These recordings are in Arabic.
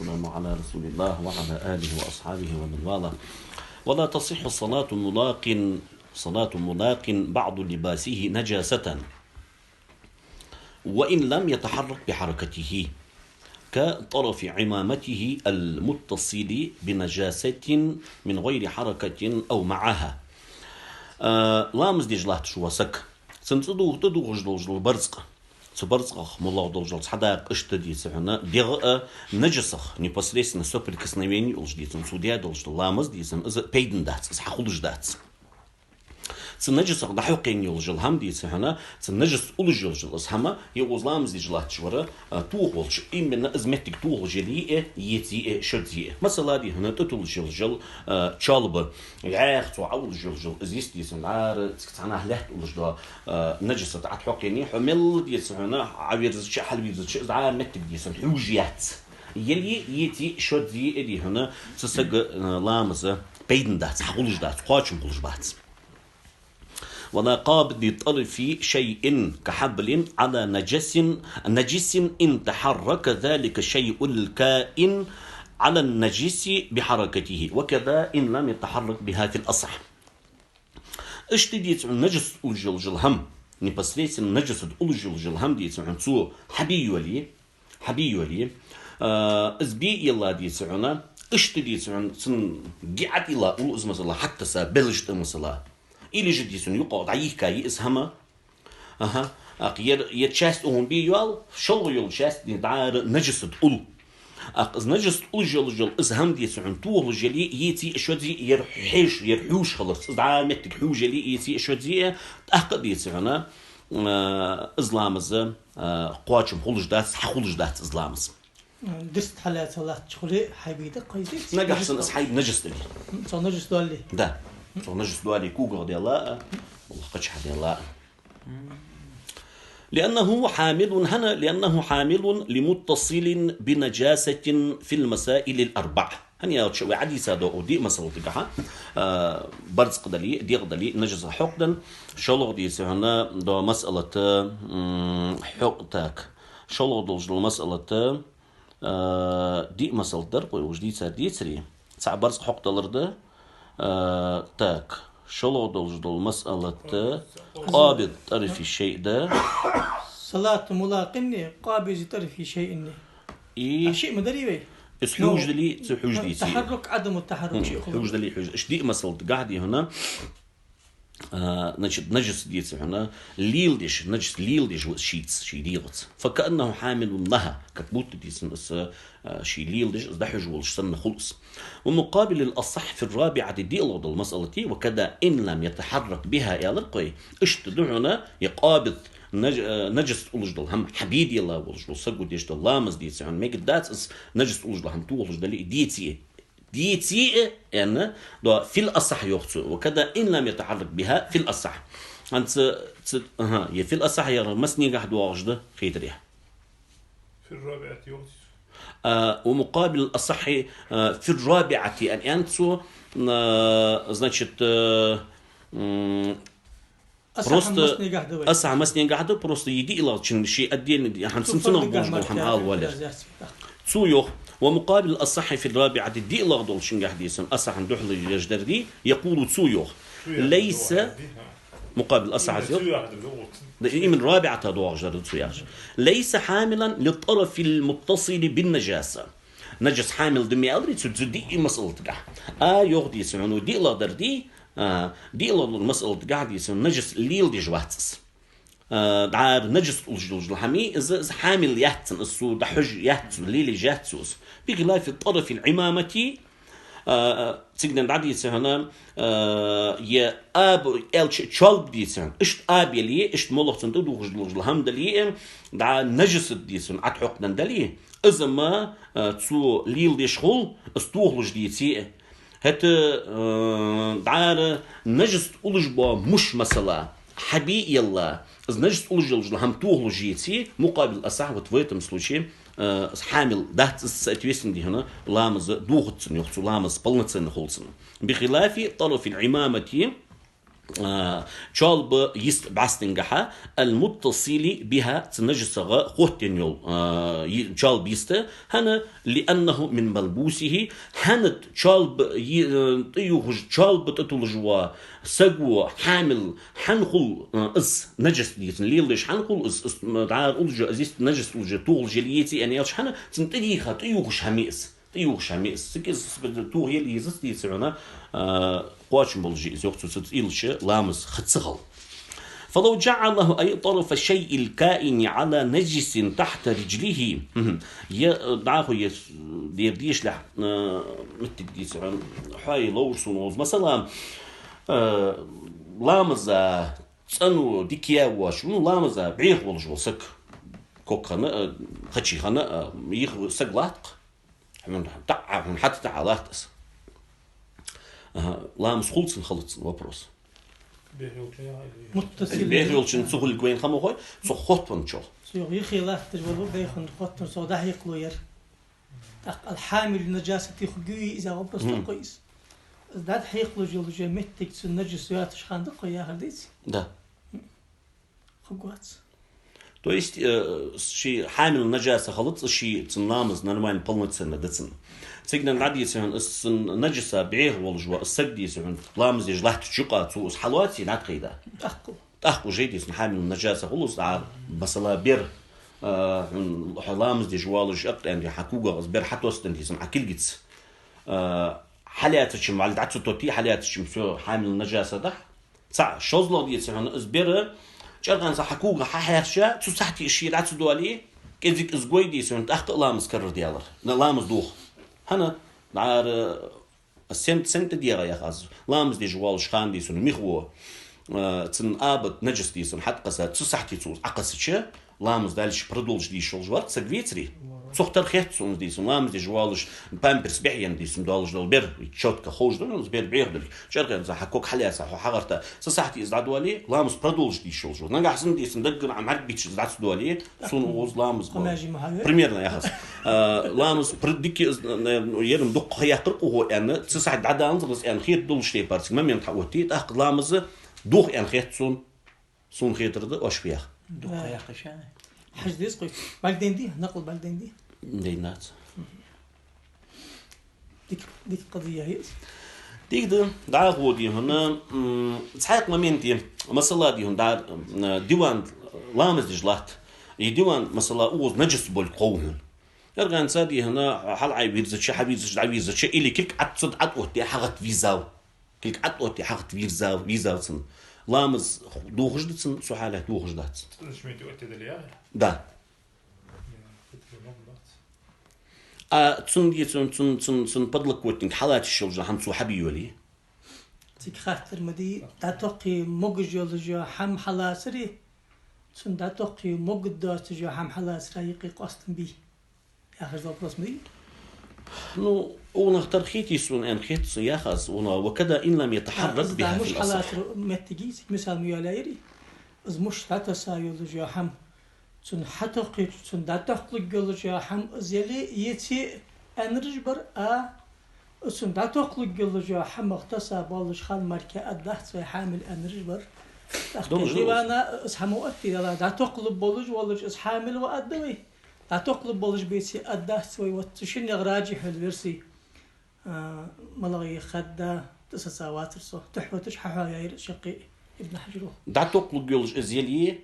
والسلام على رسول الله وعلى آله وأصحابه ومن والاه. ولا تصح صلاة ملاق بعض لباسه نجاسة وإن لم يتحرك بحركته كطرف عمامته المتصل بنجاسة من غير حركة أو معها. لامز ديجلات شو وسك سنتدو جدول برزق цубарцах муллах должен схадак иштадиться хана дега наджисах непосредственно соприкосновение улждицем судья должен ламаз дицем пейдендац схахулждац цнаджисах дахуqin yolжил ham diyse hana цнаджис улжил схама йогузламыз дижлат швара тугулж именно изметтик тугулжели ети шодзи масала ди хана тутулжил чалбы яах тугулжил здесь дисем ар цана хлахт улжда наджисат атхуqini حمل дiyse hana авирз чахалвиз ча меттик дисем хужият يلي يتي شودي ادي هنا تسق لامزه بيدندات حولجدات قاچم قولجبات ولا قابض طرف شيء كحبل على نجس إن تحرك ذلك الشيء الكائن على النجس بحركته وكذا إن لم يتحرك بها في الأصح. اشتديت النجس الجلجل هم непосредственно نجس الجلجل هم ديت عن سو حبيولي ازبي يلا ديت عنا اشتديت عن سن قعد إلى أولوز مثلا حتى سبلجت مثلا или же дисун юқад айкай исхама я часть он бiyal шол yol часть dar najisat ul najis ul jol исхам дисун туул жели يتي شودي يرحوش خلاص dar متك حوجلي يتي شودي اقد يتسنا ازلامز قواچم خولجدات حولجدات ازلامز دست حالات الله تشخري حبيده قيدت نجحسن اصحاب نجس لي صار نجس دولي ده نجس دوالي كوغر دي الله والله قدش حد الله لأنه حامل لمتصل بنجاسة في المسائل الأربع هني شو عادي سادو ودي مسألة تجاها برز قدلي دي قدلي نجس حقدا شلو دي سهنا دو مسألة حقتك شلو دوج المسألة دي مسألة درب وجدي سادي سري ساعة برز حقدا ده так شلو должен مسألة قابض طرف الشيء ده صلاة ملاقني قابض طرف شيء شيء مدري حوج لي تحرك عدم التحرك شيء حوج لي ايش دي مسألة قاعدة هنا значит نجس ديت هنا ليلدش نجس ليلدش شيتس شي ديلت فكأنه حامل لها كتبوت ديت شي ليلدش دحج والشسن خلص ومقابل الأصح في الرابعة ديلود المسألة وكذا إن لم يتحرك بها يا لقي اشتدعنا يقابض نجس أولجدل هم حبيد يلا أولجدل سجو ديش دلامز ديت عن ميك داتس نجس أولجدل هم تو أولجدل ديتي يعني في الأصح يخطئ وكذا إن لم يتحرك بها في الأصح أنت في الأصح يا مسني قاعد واجده خيتريها في الرابعة يخطئ ومقابل الأصح في الرابعة أن أنتو значит просто أصح مسني قاعده просто يدي إلى شيء أدين حنسمسنا بوجود حمال ولا تسويخ ومقابل الأصح في الرابعة دي لغدول شنجح ديسم أصح ندوح للجدر دي يقول تسويخ ليس مقابل الأصح من رابعة دوغ جدر تسويخ ليس حاملا للطرف المتصل بالنجاسة نجس حامل دمي أدري تدي مسألة تقع يوغ ديسم عنو دي لغدر دي لغدر مسألة تقع ديسم نجس ليل دي جواتس دعار نجس الجلجل حمي إذا حامل يهتن السود حج يهتن ليلي جهتسوس بخلاف الطرف العمامة تقدر عادي سهنا يا أب شالب ديسن إشت أب يلي إشت ملخ تندو الجلجل هم دليه دع نجس ديسن عتحقنا دليه إذا ما تسو ليل ديشخل استوغل جديتي هت دعار نجس الجبا مش مثلا حبي يلا значит улжил هم туглу жити مقابل الأصح вот в этом случае حامل ده соответственно هنا لامز دوغتن يخصو لامز полноценный холцен بخلاف طرف العمامة شالب يست بعستنجحة المتصل بها تنجسغ خوتين يول شالب يست هنا لأنه من ملبوسه هنت شالب يوج شالب تطلجوا سجوا حامل حنقل اس نجس ديتن ليش حنقل اس دعار أولج أزيست نجس أولج طول جليتي يعني يالش حنا تنتديخة تيوش هميس تيوش هميس سكيز تو هي اللي يزست يسعنا قواشم بلجي زوجته تتيلش لامس ختصغل فلو جعله أي طرف الشيء الكائن على نجس تحت رجله دعاه ديرديش لح متديس عن حي لورس ونوز مثلا لامزة تسأنو ديكيا وشو لامزة بعيخ والجو سك كوكنا خدشي خنا يخ سقلاق من حتى تعالات لامس خلصن خلصن وبروس بيهيولشن سوق الجوين خمو خوي سو خوتن شو سو يخي لا تجربوا بيخن خوتن سو ده يقلوير الحامل النجاسة يخجوي إذا وبروس كويس ده حيقلو جل جمتك النجاسات شخان دقة يا هرديس ده خجوات то есть شيء حامل النجاسة خلص شيء تنامز نرمين بلمت سنة دتسن تيجنا نعدي سهون النجسة بعيه والجوا السجدي سهون لامز يجلحت شقة سوس حلواتي نعتقيدا تأخو جيدي سن حامل النجاسة خلص على مثلا بير لامز دي جوالج أقل عندي حكوجا بير حتى وستن سن عكيل جتس حالاتش مع الدعتو توتي حالاتش مسو حامل النجاسة ده صح شوزلو دي سهون إزبير جرغان حكوجا ححرشة تسحتي الشيء لا تدوالي كذيك إزجوي دي سهون تأخذ لامز كرر ديالر لامز دوخ هنا نعار سنت ديغا يا خاز لامز دي جوال شخان دي سن ميخو تن ابد نجس دي سن حتى قصا تصحتي تص عقسچ لامز دالش برودولج دي شول جوار سغويتري سوختر خيت سن دي سن لامز دي جوالش بامبرس بيان دي سن دولج دول بير تشوتك خوج دول بير بيردل شرقن ز حكوك حلياسا حغرتا صحتي ازدادولي لامز برودولج دي شول جو نغا حسن دي سن دغ عم عرب بيتش زدادولي سن اوز لامز بريميرنا يا خاص لامز برديكي يرم دق هي قرق هو يعني تصحد عدان بس يعني خير دول شتي بارتي ما من تعوتي تاخذ لامز دوخ يعني خيت سون خيترد واش فيها دوخ يا خشانه حج ديسقي بالدين دي نقل بالدين دي دينات ديك قضيه هي ديك ده دعاء دي هنا تحقق ممنتي مثلا دي هنا ديوان لامز دجلات يديوان مثلا اوز نجس بالقوهن يرجع سادي هنا حل عبير شي حبيب عبير شي اللي كلك عتصد عطوتي حقت فيزاو كلك عطوتي حقت فيزاو سن لامز دوخجدتن سو حالات دوخجدات شميتي قلت دليا دا تسن دي تسن بدلك وتنك حالات الشلج هم سو حبيولي تيك خاطر مدي تاتوقي موجل جو حم حلاسري تسن تاتوقي موجد جو حم حلاسري يقي قاستن بي يا أخي زوج مدي نو ونختار خيتي سون ان خيت ياخذ وكذا ان لم يتحرك بها في الاصح مش حالات متجيس مثال ميالايري از مش حتى سايول جو حم تن حتى قيت تن داتقل جل جو حم زيلي يتي انرجبر تن داتقل جل جو حم اختصا بالش خال مركه ادحت حامل انرجبر ديوانا اسحمو اتي داتقل بولج ولج اس حامل وادوي تقلب بولج بيتي أداه سوي وتشين يغراجي حلورسي ملغي خدا تساسوات رسو تحوى تشححوا يا شقي ابن حجرو دا تقلب بولج ازيليه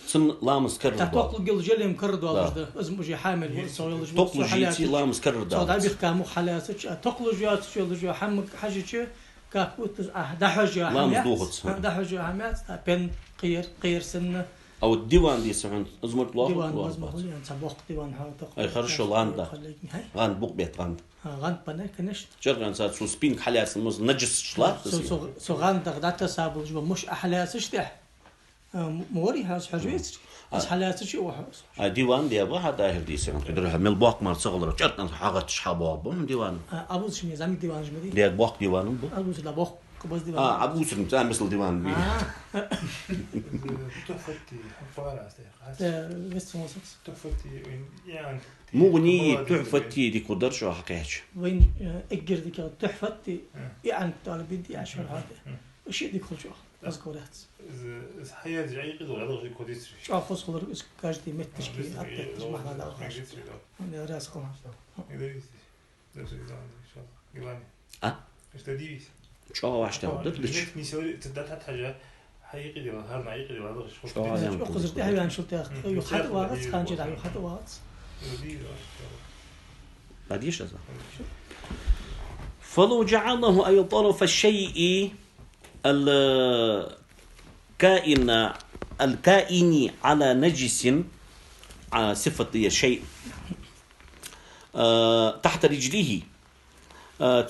سن لامس كرر دا تقلب بولج اللي مكرر والله اسمه جي حامل سوي تقلب جيتي لامس كرر دا صدق بيخكامو حالاتك تقلب جيات شو حمك حاجه كابوت دا حاجه لامس دوخت دا حاجه حمات بين قير سنه او الديوان دي سمعت ازمت الله ديوان يعني سبوق ديوان ها اي خرج غاندا غان بوق بيت غاند غاند بنا كنشت جرغان سات سو سبين حلاس مز نجس شلاط سو غاند داتا سابل جو مش احلاس اشتح موري هاز حجويت بس حلاس شي وحوس ديوان دي ابو هذا هدي سمعت قدرها مل بوق مال صغر جرغان حاغت شحابو بم ديوان ابو شنو زعما ديوان جمدي دي بوق ديوان بو ابو لا بوق بس ديوان عبوس مثل ديوان تحفتي فارس بس موسكس تحفتي يعني مغني تحفتي دي قدر شو حكايتش وين اجر ديك تحفتي يعني طالب بدي عشان هذا وش ديك خلشوا مذكورات حياة جاي قدر على غير كوديس شوف وصل كاجدي متشكي حتى تجمعنا لا من راس خلاص اشتديس شو عشت ودتش ميسوري تدات حاجة حقيقي دي هر نعيقي دي هذا شو قصرت يعني شو تاخذ يخد واقع كان جد يخد واقع بعد ايش هذا فلو جعله أي طرف الشيء الكائن على نجس صفة شيء تحت رجله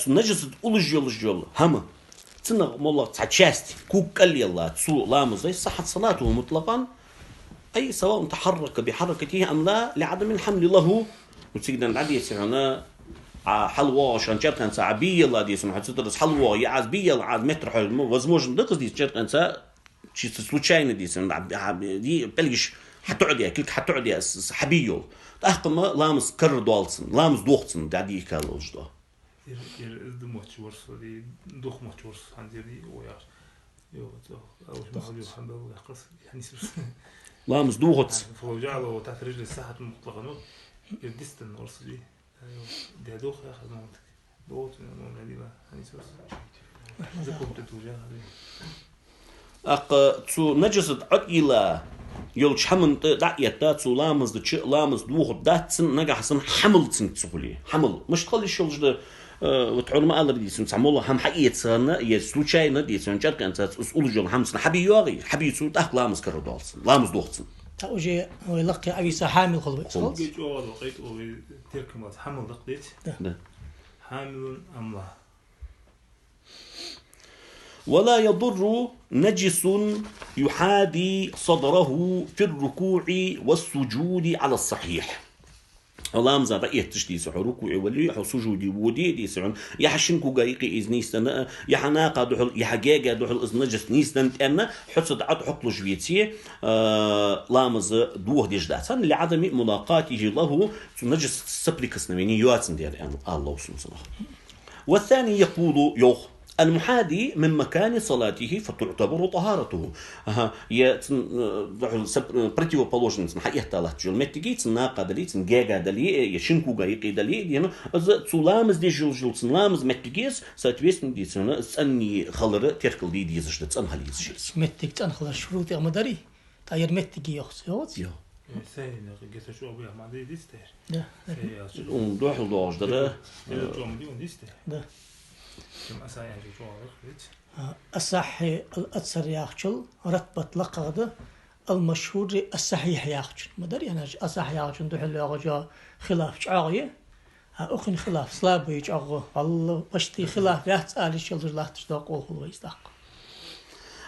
نجس الجل هم تنغ مولى تعشاست كوك اللي الله تسوء لامز صحت صلاته مطلقا أي سواء تحرك بحركته أم لا لعدم الحمل له وتسيقنا العديد هنا حلوة عشان جاب كان ساعبية الله دي سمح تدرس حلوة يعز بيا عاد متر حلو وزموج ندقص دي جاب كان سا شيء سلوتشين دي سمح دي بلجش حتعدي كلك حتعدي حبيو تأخذ لامس كر دوالسن لامس دوختن دادي كالوج ده دموت ورس دي دوخ موت ورس عندي دي وياش يو أول ما خليه حنبه ويقص يعني لامس دوخت فوجعه تحت رجل الساحة المطلقة نور يدستن ورس دي دي دوخ ياخذ موتك دوت من هذه بقى هني سوس ذكر بتتوجه هذه تو نجس عقيلة يلش حمل دعية تو لامز لامز دوخ داتسن نجح سن حمل تسولي حمل مش تخلي الشغل ده وتعور ما الله بديسون تعمله هم حقيقة سنة يسلوشاي نديسون جد كانت تسأل جل همسنا حبي ياغي حبي تسول تأخ لامز كردالسن لامز دوختسن تأوجي ويلقي أبي سحامل خلوي جيت أول وقيت أو ترك ما حمل لقيت حامل أم لا ولا يضر نجس يحادي صدره في الركوع والسجود على الصحيح الله مزا بقيه تشديس ركوع ولي سجودي ودي دي سعن يا حشنكو غايقي ازنيستنا يا حناقه دحل يا حجاجه دحل از نجس نيستن انا حصد عد حقل جويتي لامز دوه ديجدات لعدم ملاقاته له نجس سبليكس نميني يواتن ديال الله سبحانه. والثاني يقول يوخ المحادي من مكان صلاته فتعتبر طهارته يا بريتيو بولوجن حقيقة الله جل متجي تناقة دلي تنجاجا دلي يشنكو جايقي دلي يعني إذا تلامز دي جل تلامز متجيس ساتويسن دي سنة سأني خلر تركل دي ديزش تسأنها ليز شيء متج تنخل شروط مداري تغير متجي يخص يا سين قصة شو أبويا ما دي ديستير ده دوح دوش ده شو ما دي ديستير ده الصحي الأكثر يأخذ رتبة لقاده المشهور الصحيح يأخذ مدري أنا الصحيح يأخذ دحل يأخذ خلاف شعرية أخن خلاف سلابي يأخذ الله بشتي خلاف يحتاج شلون الله تشتاقه هو يستحق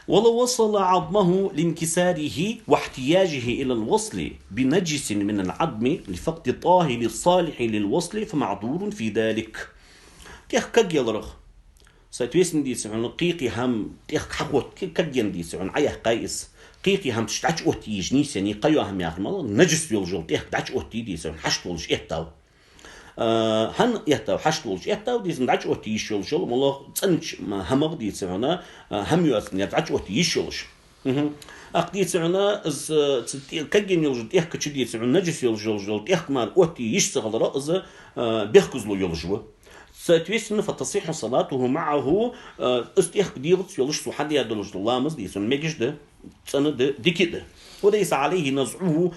ولو وصل عظمه لانكساره واحتياجه إلى الوصل بنجس من العظم لفقد طاهر الصالح للوصل فمعذور في ذلك تيخ كجيلرخ ساتويسن دي سعون قيقي هم تيخ حقوت كجين دي سعون عيه قايس قيقي هم تشتعش اوتي جنيس يعني قيو هم ياخذ نجس يلجل تيخ تشتعش اوتي دي سعون حشت ولش يهتاو هن يهتاو حشت ولش يهتاو دي سعون تشتعش اوتي يشلجل والله تنش ما همغ دي سعون هم يواسن يتشتعش اوتي يشلش أقدي سعنا إز كجين يلجل تيخ كشدي سعون نجس يلجل تيخ مال اوتي يشتغل رأز بيخكزلو يلجوا ساتويسن فتصيح صلاته معه استيخ ديرت يلش سحد يدلج اللامز دي سن مجد سند دي كده وليس عليه نزعه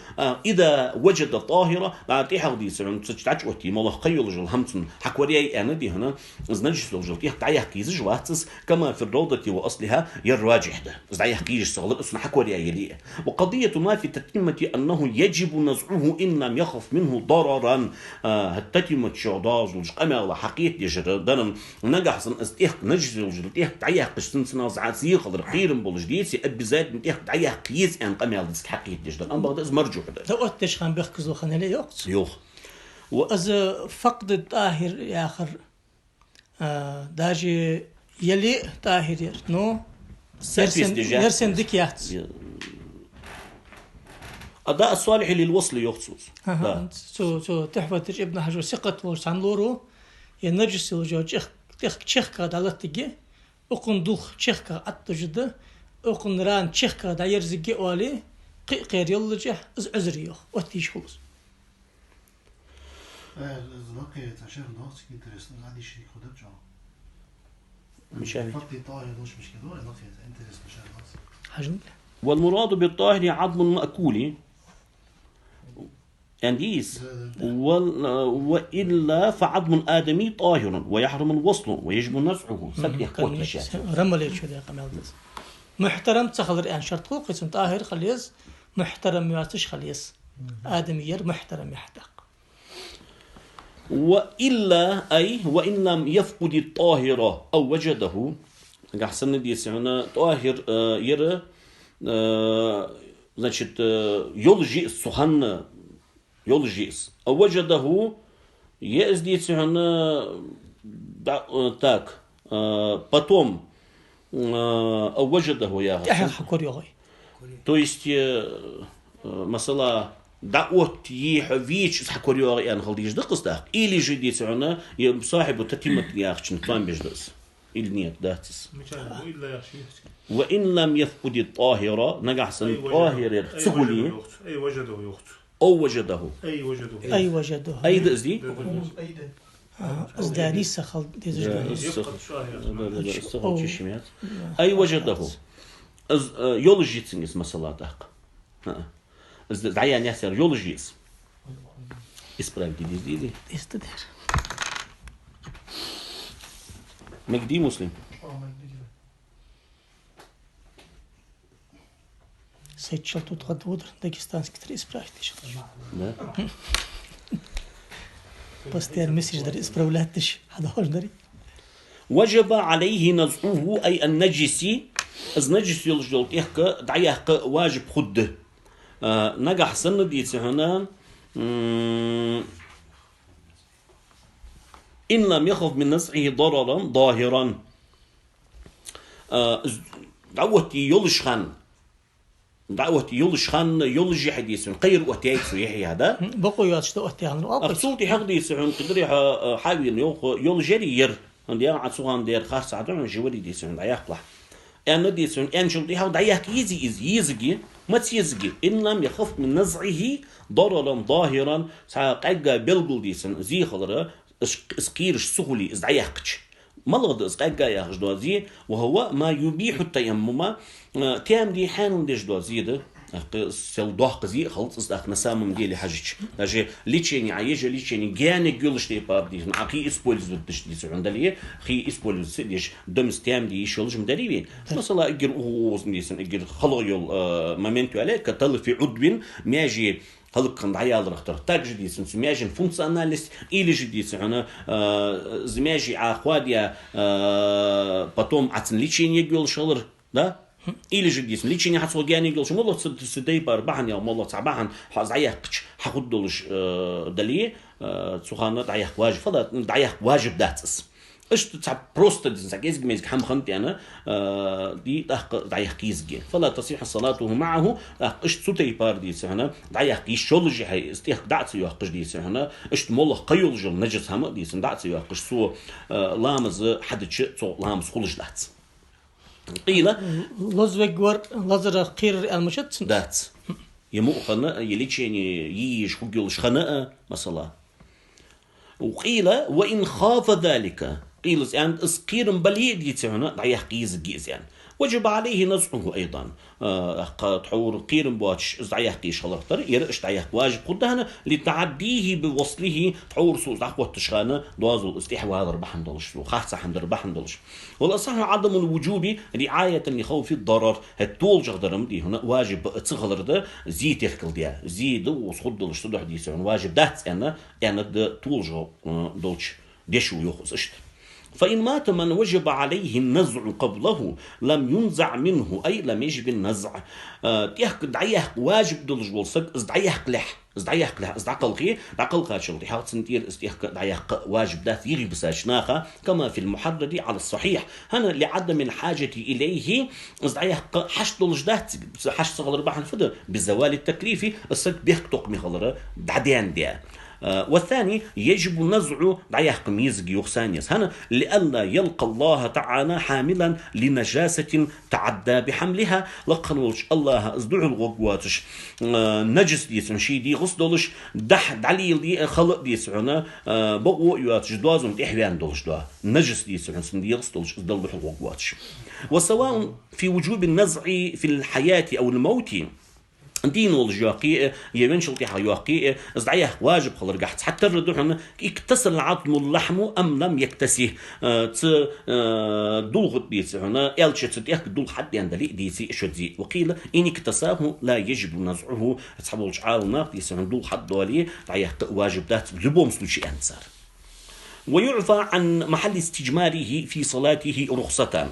إذا وجد طاهرة بعد تحضي سن تشتعش وتي مالله قيلج الهمتن حكوري أنا دي هنا نجس يلجل تيخ تعيه كيز جواتس كما في الروضة وأصلها يرواجح ده زعيه كيز شغل اسمه حكوري يليه وقضية ما في تتمة أنه يجب نزعه إن لم يخف منه ضررا التتمة شعداز وجقمة ولا حقيقة يجر دنا نجح سن استيخ نجس يلجل تيخ تعيه قشتن سن زعاتي خضر قيرن بولجديسي أبزاد تيخ تعيه كيز أن قمة حقيقة جدا أنا بغض مرجوح ده لو أتش خان بيخكزو خانلي يوقت يوخ وإذا فقد الطاهر يا آخر داجي يلي طاهر نو يرسن ديكيات أداء الصالح للوصل يخصوص تو تحفة ابن حجر ثقة ورسان لورو ينجس الجو تشيخ كاد على تجي أقن دوخ تشيخ كاد أتجده أقنران تشيخ داير زكي أولي قير يلجه عذريوخ واتيش خلص الزواقية عشان ناس انترستنج عادي شيء خدت جا مش عارف فقط طاهر مش كده ولا ناس انترست مش ناس حجم والمراد بالطاهر عظم مأكول انديس وإلا فعظم آدمي طاهر ويحرم الوصل ويجب نزعه سبح قوت الشيء رمل شو ده قمال محترم تخلر يعني شرط قسم طاهر خليس محترم ياتش خليس آدمي محترم يحتق وإلا أي وإن لم يفقد الطاهر أو وجده أحسن ديس هنا طاهر يرى значит يلجئ الصهن يلجئ أو وجده يأزديس هنا так потом أو وجده يا то есть مثلا دعوت يحويج سحكوريو يعني خلديش دقص ده إلي جديد عنا صاحب تتمة ياخشن كلام بيجلس إلنيت داتس وإن لم يفقد الطاهرة نجح سن طاهر سهولي أي وجده يخت أو وجده أي وجده أي دزدي أزداني سخل أي وجده يولجيتسنجس مثلا دق دعيان ياسر يولجيس إسبرام دي استدر مجدي مسلم سيد شلتو تغدودر داغستانس كتر إسبراهتش لا بس تير مسج در إسبراولاتش هذا هوش دري وجب عليه نزعه أي النجسي از نجس يلجلت يحك دعيحك واجب خده نجح سن ديت هنا إن لم يخف من نزعه ضررا ظاهرا دعوتي يلشخن يلجي حديث غير وتيت يحيى هذا بقوا ياتشتو اتيان أقصلتي حقديس عن قدري حاول يلجرير عندي عاد سوان دير خاص عدم جوري ديس عند يحلح أنا ديس عن أنشل دي هذا يحكي يزجي ما تيزجي إن لم يخف من نزعه ضررا ظاهرا ساقعد بلغل ديسن زي خضرة اسكيرش سهولي ازعيحكش ملغد اسقعد يخجدوزي وهو ما يبيح التيمم تيام دي حانون ديش دوزي ده سل دوح قزي خلص استخ نسامم ديالي حاجتش لاجي ليتشيني عايجه ليتشيني جاني جولش دي باب دي عقي اسبولز دش دي عندليه خي اسبولز ديش دمس تيام دي شولج مدريبين مثلا اجر اوز ديسن اجر خلويل مومنتو عليه كتل في عدوين ماجي هلك كان عيال رختر تاج جديد سمياجن فونكسيوناليست إلي جديد أنا زماجي عقاديا потом عتن ليتشيني جول شلر ده إلي جديد ليتشيني حصل جاني جول شو مالله تسدي باربعن يا مالله تعبان حزعيقش حقدلش دليل سخانة دعيق واجب فلا دعيق واجب داتس إيش تعب بروست دينساكيز جميز حم خنتي أنا دي دعيق كيزجي فلا تصيح صلاته معه إيش تسوتي باردي سهنا دعيق كيش شولجي هاي استيح دعت يوقش دي سهنا إيش مالله قيول جل نجس هم دي سن دعت يوقش سو لامز حد شيء سو لامز خلش دعت قيلة لزوجور لزر قير المشت دعت يمو خنا يليتشيني ييش خجول خناء مثلا وقيل وإن خاف ذلك قيل يعني اسقير بليد يتسعنا ضعيه قيز جيز يعني وجب عليه نزعه أيضا تحور قير بواتش ضعيه قيش خلقتر يرقش ضعيه واجب قدهنا لتعديه بوصله تحور سوء ضعوة تشخانة دوازو استحواذ ربحن دلش وخاصة حمد ربحن دلش والأصح عدم الوجوب رعاية لخوف الضرر هتول جغدرم دي هنا واجب تصغلر ده زي تفكل ديا زي دو وصخد دلش تدح دي سعون واجب دات أنا يعني ده طول جو دلش ديشو يخص اشت فإن مات من وجب عليه النزع قبله لم ينزع منه أي لم يجب النزع تيحك دعيه واجب دلج والسق ازدعيه لح ازدعيه لح ازدعقل خي دعقل قاشل دي حاط سنتير استيحك دعيه واجب ذات يغي بساشناخه كما في المحرر على الصحيح هنا لعدم الحاجة إليه ازدعيه حش دلج ذات حش صغر بحن فده بزوال التكليف السق بيحك تقمي خلره دعديان ديا والثاني يجب نزع دعيه قميز يوخسانيس هنا لئلا يلقى الله تعالى حاملا لنجاسة تعدى بحملها لقنولش الله ازدعوا الغواتش نجس ديسن شي دي غسدولش دعليل دي خلق ديسعنا بقو يواتش دوازم إحيان دولش دوا نجس ديسعن سندي غسدولش ازدلوح الغواتش وسواء في وجوب النزع في الحياة أو الموت دين والجاقي يمنشل تيها ياقي ازدعيه واجب خلر قحت حتى الردوحن اكتسل العظم اللحم ام لم يكتسيه دول ديس هنا الشت تيك دول حد يندلي ديسي شدي وقيل ان اكتساه لا يجب نزعه اصحاب الشعار ناقص دول حد دولي دعيه واجب ذات لبوم سلوشي انصار ويعفى عن محل استجماره في صلاته رخصتان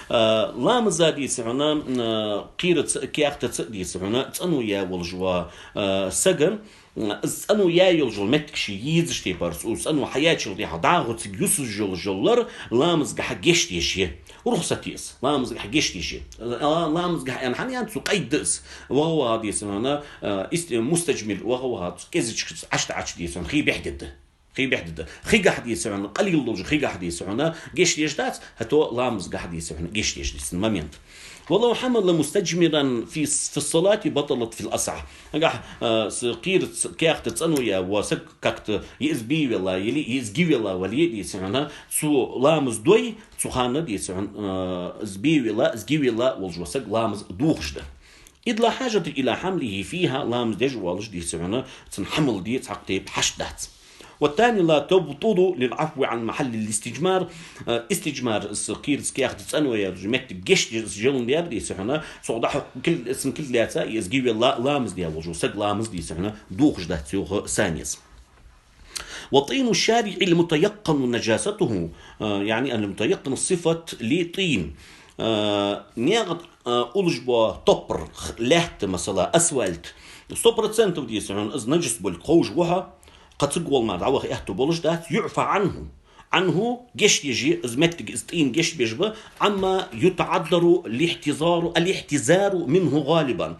لا مزادي سعنا قيرت كياخت تصدي سعنا تنو يا والجوا سجن أنو يا يلجل متكشي يزشتي برس وأنو حياتي اللي حضاغت يسجل جلر لامز جح جشت يشي ورخصتيس لامز جح جشت يشي لامز جح يعني حني أنت قيدس وهو هذا سعنا مستجمل وهو هذا كذا عشت دي سعنا خي بيحدد خي حديث عن قليل لوج خي حديث عنا جيش يجدات هتو لامز حديث عن جيش يجدس المامنت والله حمل مستجمرا في الصلاة بطلت في الأسعى نجح سقير كيخت تنويا وسككت يزبي ولا يلي يزجي ولا ولي دي سعنا سو لامز دوي سخانة دي سعن زبي ولا زجي ولا والجوسك لامز دوخشده إذ لا حاجة إلى حمله فيها لامز ديج والج دي سعنا تنحمل دي تعقتي بحشدات والثاني لا تبطل للعفو عن محل الاستجمار استجمار السقير سكياخ تسأنويا رجمت جيش جلن ديار دي سحنا صعدح كل اسم كل لاتا يزجيب الله لامز ديال وجو سق لامز دي سحنا دوخش ده تيوخ ثانيس وطين الشارع المتيقن نجاسته يعني المتيقن الصفة لطين نيغت أولجبا توبر لحت مثلا أسوالت 100% دي سحنا إز نجس بالقوج وها قد تقول ما دعوه اهتو بولش دات يعفى عنه جيش يجي ازمتك استين جيش بيجبه عما يتعذر الاحتزار منه غالبا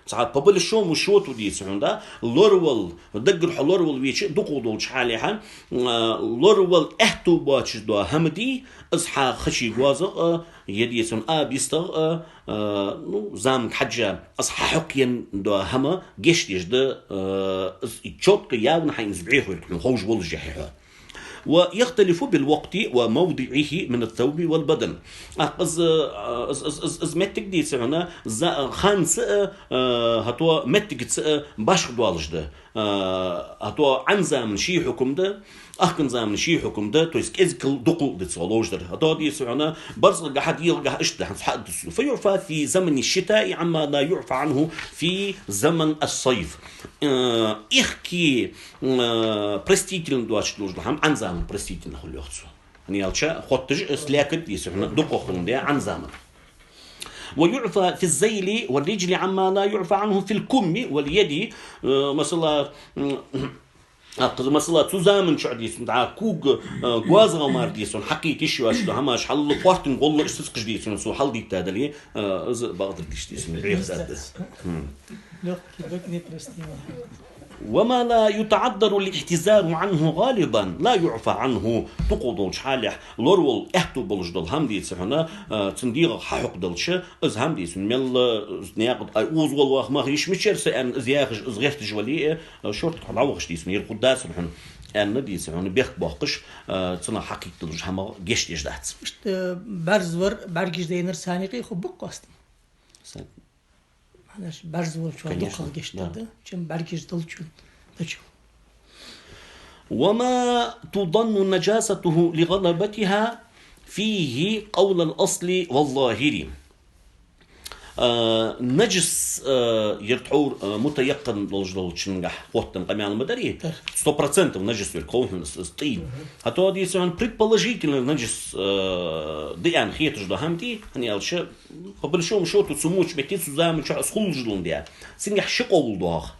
ساعات قبل الشوم وشوتو دي سعوندا لورول دقر حلورول ويش دقودول شحاليها لورول اهتو باتش دو همدي اصحى خشي غوازق يدي سن بيستغ زام حجة اصحى حقيا دو هما جيش يجد تشوت ياون حين زبعيه خوش بول جحيها ويختلف بالوقت وموضعه من الثوب والبدن از متك دي سعنا خانس هتو متك باش دوالج ده هتو عنزام شي حكم ده أخكن زامن شي حكم ده تو يسكيزكل دقل دي تصولوج ده هتو دي سعنا برز قاعد يلقى اشته حد فيعفى في زمن الشتاء عما لا يعفى عنه في زمن الصيف إخكي برستيتل دواتش لوج لهم عن زمن برستيتل نخلي يخصو يعني الشا خطج سلاكت يسعنا دقل ده عن زمن ويعفى في الزيل والرجل عما لا يعفى عنه في الكم واليد مثلا مثلا تزامن شو عديس مدعا كوج جواز غمار ديسون حقيقي شو أشلو هماش حل قوات نقول له استسقش ديسون سو حل دي تادلي بقدر ديش ديسون عيف زادس وما لا يتعذر الاحتزار عنه غالبا لا يعفى عنه تقودول شحالح لورول احتو بلجدل هم دي سحنا تنديغ حق دلش از هم دي مل نياقد اوز والله ما هيش مشرس ان زياخج از غيرت جولي شورت علاوغش دي سمير قداس الحن ان دي سحنا بيخ باقش تصنا حقيقه دلج هم جشت يجدات برزور برگش دينر ثانيقي خب قاست Hani barzul şu anda kal geçti. Çünkü berkiş dalçun. وما تظن نجاسته لغلبتها فيه قول الأصل والظاهر نجس يرتعور متيقن للجلال تشنجح وقتن قميان المداري 100% نجس الكون الطين هتو دي سان предположительно نجس دي ان خيتش ده همتي hani alşı قبل شو مشوت سموش بتي سوزام شو اسخول جلون دي سنجح شقول دوخ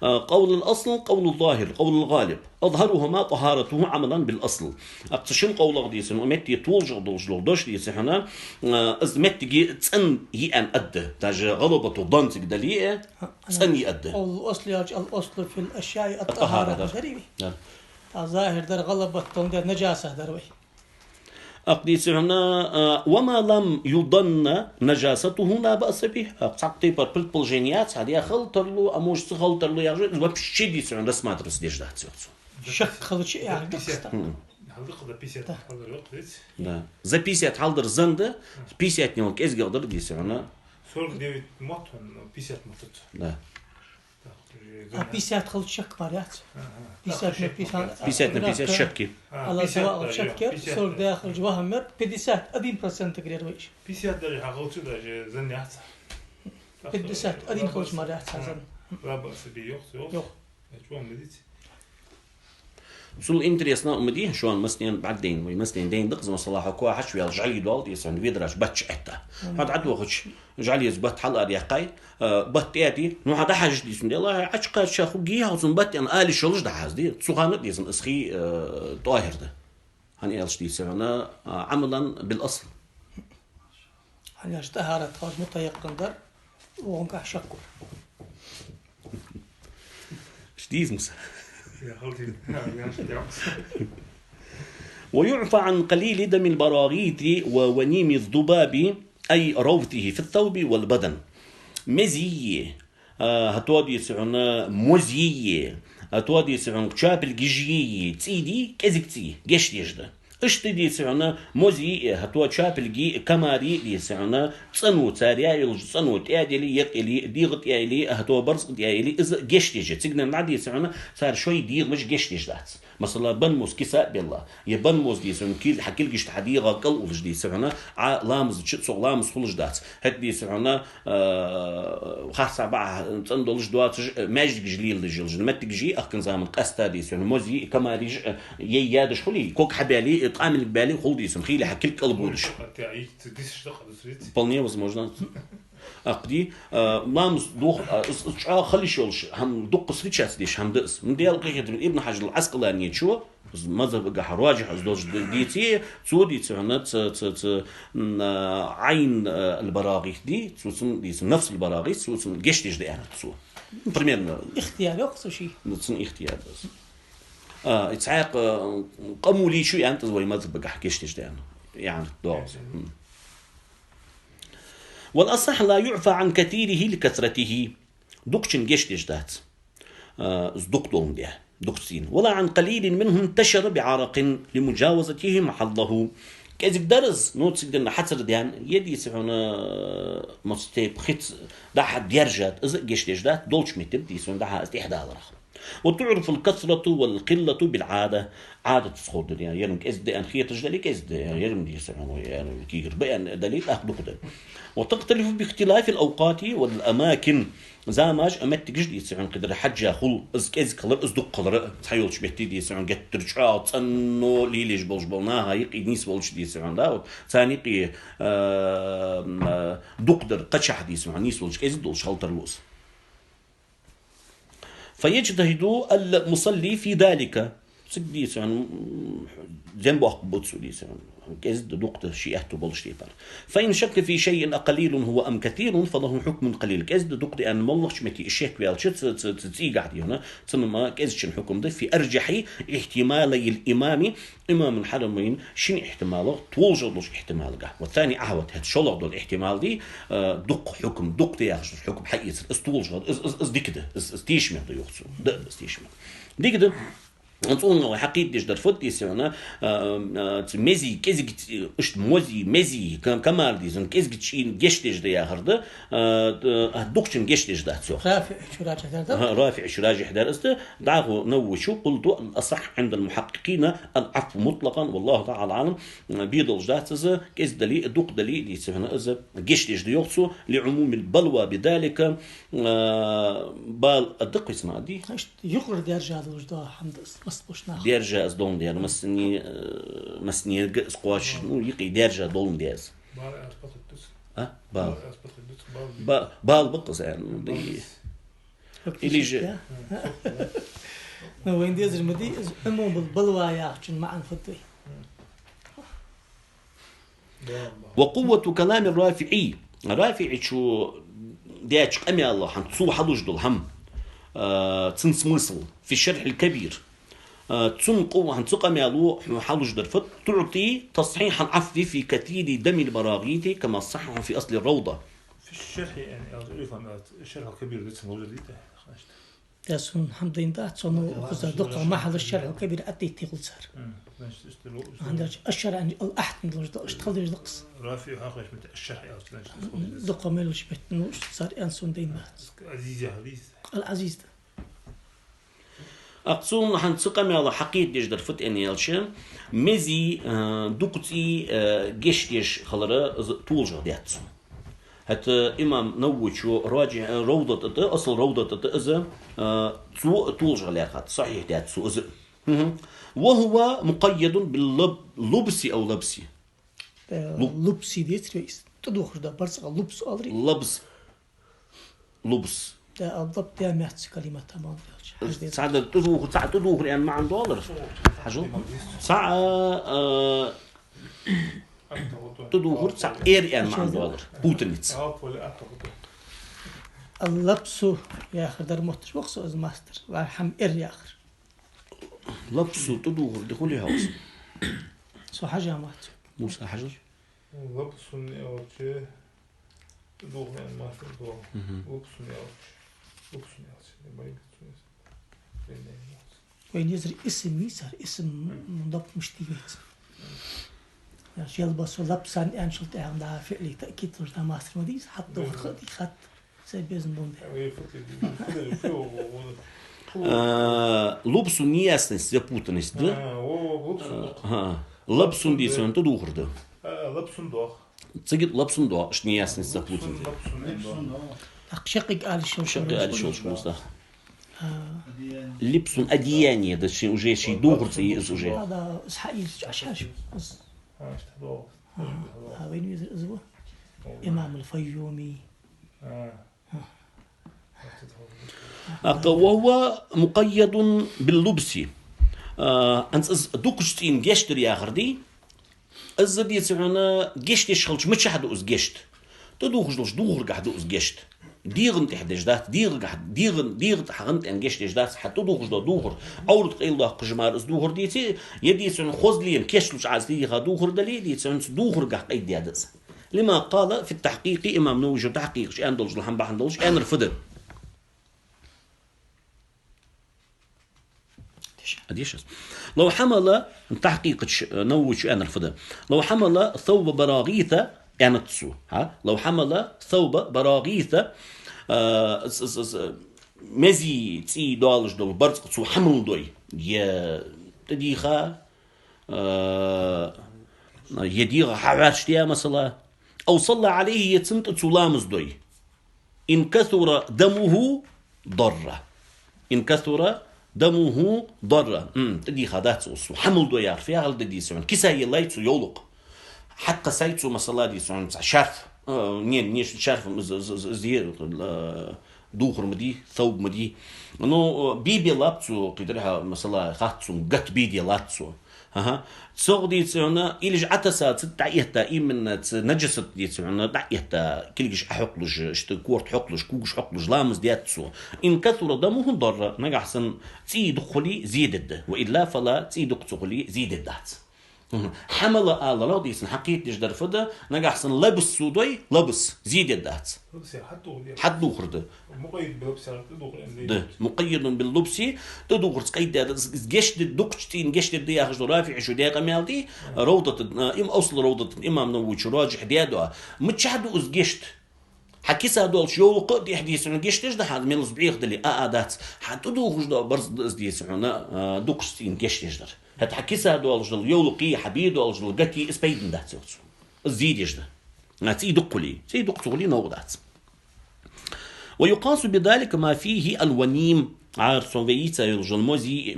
قول الأصل قول الظاهر قول الغالب أظهرهما طهارته عملا بالأصل أقتشن قول غديس ومتي تولج دوش ديس هنا أزمتي تسن يأن أد تاج غلبة ضنت دليل تسن يأد الأصل في الأشياء الطهارة دريبي الظاهر در غلبة در نجاسة دروي أقديس هنا وما لم يضن نجاسته لا بأس به أقصدي بالجينيات هذه خلطر له أموش خلطر له يعجب وبشي ديس هنا رسمة درس ديش ده شك خلطش يعني да за 50 халдер занда 50 не он ezgeldir diyse ona 49 mat 50 mat да 50 خلط شك مرات 50 50 на 50 шапки على سواء شك صار داخل جواها مر 50 1% تقريبا ويش 50 درجة حقوقي درجة زن يحت 50 أدين خلط مرات حزن لا بأس به يخ شو مديت سول интересно умدي شو مثلا بعدين مثلا دين دقز مصلحه كوا حشوي الجعلي دول يسن فيدراش باتش حتى هذا عدو خش جعلي يزبط حلقه ريقاي بات ياتي نو هذا حاجه دي سن الله عشق شاخو جي وزن بات ان الي شولج ده حاز دي صغانه دي سن اسخي طاهر ده هني الش دي سنه عملا بالاصل هل طهاره خاص متيقن در وونك شكر شديز موسى ويعفى عن قليل دم البراغيث وونيم الذباب أي روثه في الثوب والبدن مزية هتودي يسعنا مزية هتودي يسعنا شاب الجيجية تيدي كذك تي جش يجده اشتدي يسعنا مزي هتود شاب الجي كماري يسعنا صنو تاريا صنو تيادلي يقلي ديغت يالي هتو برص يالي إذا جش يجي تيجنا نعدي يسعنا صار شوي ديغ مش جش يجدات مثلا بنموس كساء بالله يبنموس دي سون كيل حكيل جشت حديقة قل وش دي سعنا لامز شتسو لامز خلش دات هاد دي سعنا خاصة بقى تندلش دوات ماجد جليل جلج مت جي أخكن زمان قستا دي سون مزي كماري يادش خلي كوك حبالي طعم بالي خل دي سون خيل حكيل قلبودش полнее возможно أقدي لامز دوخ خلي شولش هم دق سريتشاس ديش هم دقس من ديال قية ابن حجر العسقلاني شو مذهب بقى حراجح أزدوج ديتي تودي تعنت عين البراغيث دي تسون دي نفس البراغيث تسون جشتيش دي أنا تسون بريمير اختيار أقصى شيء تسون اختيار بس إتعاق قمولي شو يعني تزوي مذهب بقى جشتيش دي أنا يعني دوز والأصح لا يعفى عن كثيره لكثرته دكشن جشتيش دات دكتون ده دكتين ولا عن قليل منه انتشر بعرق لمجاوزته محله كذا درز نوت سجدنا حتر ديان يدي سعونا مستيب خت ده حد يرجع إذا جشتيش دات دولش متب دي سون ده استحدى الرخ وتعرف الكثرة والقلة بالعادة عادة صخود يعني كذا أن خير تجدلي كذا يعني دي سعونا يعني كير بيان دليل أخذ كده وتختلف باختلاف الأوقات والأماكن زاماج أمت جدي سعون قدر حجة خل إز كلر إز دق قدر تحيلش بيتي دي سعون جت ترجعات إنه ليش بلجبلناها يقي نيس بلش دي سعون ده ثاني قي دقدر قشح دي سعون نيس بلش إز دول شالتر لوس فيجتهد المصلي في ذلك سدي سعون جنبه بوتسو دي سعون كذا دقت شيء احتبلش تيبر فإن شك في شيء أقليل هو أم كثير فله حكم قليل كذا دقت أن ملخش متي الشيخ بيالشت تيجي قاعد هنا ثم كذا شن حكم ده في أرجح احتمالي الإمام إمام الحرمين شن احتماله توجدش احتمال قه والثاني عهود هاد شلون دول الاحتمال دي دق حكم دقت يا حكم حقيقي استولج اس دي كده استيشمل ده يخصو ده استيشمل دي كده نقول حقيقة ديش درفت دي سونا مزي كذا اشت موزي مزي كمال دي زن كذا تشين جشتش ده هرده دكتشن جشتش ده سو رافع شراجح ده است دعه نوشوا قلت الأصح عند المحققين العفو مطلقا والله تعالى عالم بيدل جدات كذا دلي دق دلي دي سونا إذا جشتش ده يقصو لعموم البلوى بذلك بال الدق يسمع دي يقرر درجة الوجدان حمد درجة أصدون ديال مسني سقواش يقي درجة دون دياز بال بقص يعني اللي جاء وين ديزر مدي أمم بالبلوايا عشان ما أنفتوي. وقوة كلام الرافعي شو ديش أمي الله حن تصو حلوش دول هم تنسمسل في الشرح الكبير تسن قوة عن ثقة مالو حلوش درفت تعطي تصحيحا عفوي في كثير دم البراغيث كما صححه في أصل الروضة. في الشرح يعني أفهم الشرح الكبير ده اسمه موجود ده. تاسون حمدين ده تصنو خذ دقة ما هذا الشرح الكبير أتي تقول صار. عندك الشرح الأحد من الوجد اشتغل دقص. رافي وحاقش من الشرح يا أستاذ. دقة مالوش بتنوش صار أنسون دين ده. عزيز العزيز ده. أقسم عن ثقة مالا حقيقة ديش درفت إني يالشين مزي دقتي جيش خلرا طولجة دياتسو. حتى إمام نوتشو راجع روضة أصل روضة إذا طولجة ليخات صحيح دياتسو إذا وهو مقيد باللبس أو لبسي. لبسي ديت رئيس تدوخر ده برس لبس أدري. لبس. ده الضبط ده مهتس كلمة تمام. سعد تدوخر يعني ما عنده دولار. حاجو. ساعة تدوخر ساعة يعني ما عنده دولار. بوتنيتس. اللبس يا آخر در مهتش وقصه از ماستر وحم يا آخر. لبس تدوخر دخولي هاوس. سو حاجة مات. موسى حاجة. لبس أو شيء تدوخر يعني ماستر دوا. لبس وين يزري اسم يسار اسم منضبط مشتيات يعني يلبسوا لبسا أنشلت عندها فعلي تأكيد رجع ماستر مديس حطوا خط سيبيزن بوندي لبس نياسنس يبوتنس ده لبس دي سون تدوخر ده لبس دوخ تجد لبس دوخ إيش نياسنس يبوتن شقق آل شو مصدق لبس أديانية ده شيء وجه شيء دوغر شيء إزوجه هذا إسحاقي عشاش وين يزر إزوا إمام الفيومي وهو مقيد باللبس أنت دوكشتين جشت يا خردي الزدي سعنا جشت يشخلش مش حد أز جشت تدوخش دوغر قاعد أز جشت ديغن تحدش دات ديغ تحغنت ان جشتش دات حتى دوغر اول قيل ده قجمار از دوغر ديتي يدي سن خوزلين كيشلوش عازلي دوغر دلي دي سن دوغر قاع قيد ديادس لما قال في التحقيق امام نووي تحقيق شي اندلج لهم بحندلج ان رفض اديش لو حمل تحقيق نووي ان رفض لو حمل ثوب براغيثه يعني تسو لو حمل ثوب براغيثة مزي تي دالج دول برز تسو حمل دوي يا تديخا يديغا حواش تيا مثلا أو صلى عليه يتسمت تسو لامز دوي إن كثر دمه ضرة إن كثر دمه ضرة تديخا دات تسو حمل دوي يعرف يا هل تدي سمن كيسا يلاي تسو يولق حتى سايتو مثلا دي سون شارف نيش شارف زير دوخر مدي ثوب مدي انه بيبي لابتو قدرها مثلا خاتسو قت بيدي لابتو تصغدي سونا إلج عتسا تعيهتا إيمن نجست دي سونا تعيهتا كلش حقلج اشتكورت حقلج كوش حقلج لامز دياتسو إن كثر دمه ضر نجحسن تي دخلي زيدد وإلا فلا تي دخلي زيدد حمل آل راديس حقيقة جدر فدا نجحسن لبس سوداي لبس زيد الدات حد دوخر ده مقيد باللبس ده مقيد باللبس تدوخر تقيد جشت دكتين جشت دي ياخذ رافع شو دي قمال دي روضة أصل روضة الإمام نووي راجح ديادو متشهدوا أز جشت حكيسا دول شو قد يحديث عن جشتش ده هذا من الصبيح دلي دات حتى دوخش ده برز أزديس عنا دوكستين جشتش ده هت حكيسا دول جل يولقي حبيد دول جل قتي إسبيدن ده تسوت الزيدش ده ناتي دقلي سي دقتولي نوضات ويقاس بذلك ما فيه الونيم عارفون بيتا يلجل موزي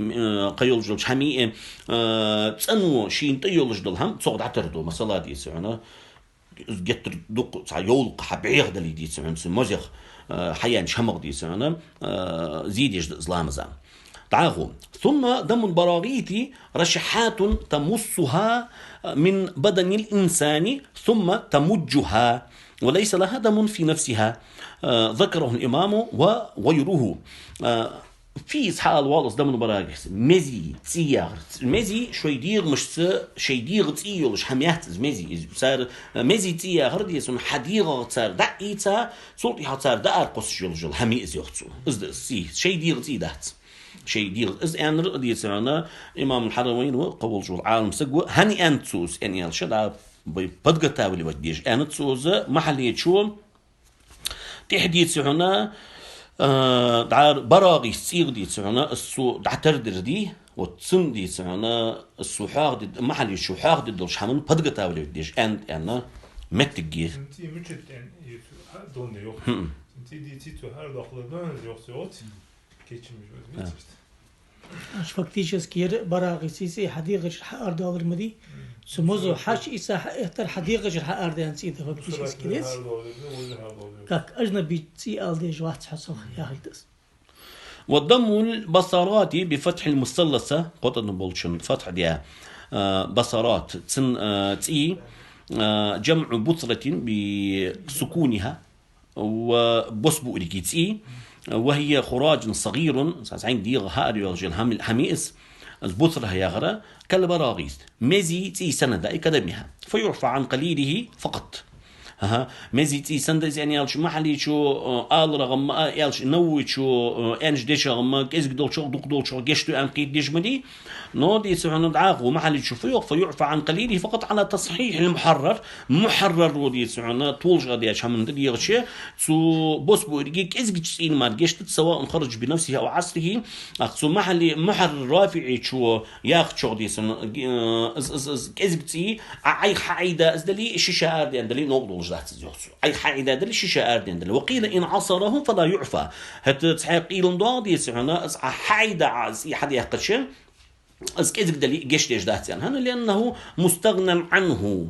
قيلجل حمي تسنو شين تيلجل هم تصعد عتردو مثلا دي سعنا جتر دق يول حبيغ دلي دي سمع مزيخ حيان شمغ دي سمعنا زيد يجد إسلام زام تعاغو ثم دم البراغيث رشحات تمصها من بدن الإنسان ثم تمجها وليس لها دم في نفسها ذكره الإمام وغيره في إسحاق الوالص دم البراغيث مزي تيار مزي شوي دير مش شي دير تيولش حميات مزي صار مزي تيار دي سن حديقة صار دقيتا صوتي صار دار قص جل همي إزيوتو إز سي شي دير تي دات شي دير إز أن ردي سعنا إمام الحرمين وقبل جول عالم سجوا هني أن تسوس يعني الشدة بدقة واللي بديش أن تسوس محلية شو تحديث سعنا دعار براغي سيغ دي سعنا السو دعتردر دي وتصن دي سعنا السوحاق دي محلي الشوحاق دي دولش حمن بدقة واللي بديش أن متجي انتي مشت يعني دون يوم انتي دي تيتو هر داخل دون يوم سوت كيتشم مش أش فاكتيش براغي سيسي حديقة أرض المدي سموزو حش إسا إختار حديقة جرح أرض أنسيده فاكتيش كيس كاك أجنبي تي ألدي جوات حصل يا هلتس والضم البصرات بفتح المثلثة قطن بولشن فتح ديا بصرات تي جمع بصرة بسكونها وبصبو ركيتي وهي خراج صغير ساعين ديغ هاري رجل حميس البصرة هي غرا كالبراغيث مزي تي سند أكاديميها فيرفع عن قليله فقط مزي تي سند يعني يالش محلي شو آل رغم يالش نوي شو أنش ديش رغم إزق دول شو دق دول شو جشتو أن قيد ديش مدي نودي سبحان دعاغ ومحلي شو فيرفع عن قليله فقط على تصحيح المحرر محرر ودي سبحان طول غاديش هم ندي يغشي سو بوس بورجيك إزق تسين ما جشت سواء خرج بنفسه أو عصره أخسو محلي محرر رافعي شو ياخد شو دي سن إزق تسي أي حايدة إزدلي الشيشة أردي أندلي نقدر أي حاجة دل الشيشة أردين دل وقيل إن عصره فلا يعفى هتتحقيل ضادي سعنا حاجة عز حد يحقش أز كذا دل جيش دهت يعني هنا لأنه مستغنى عنه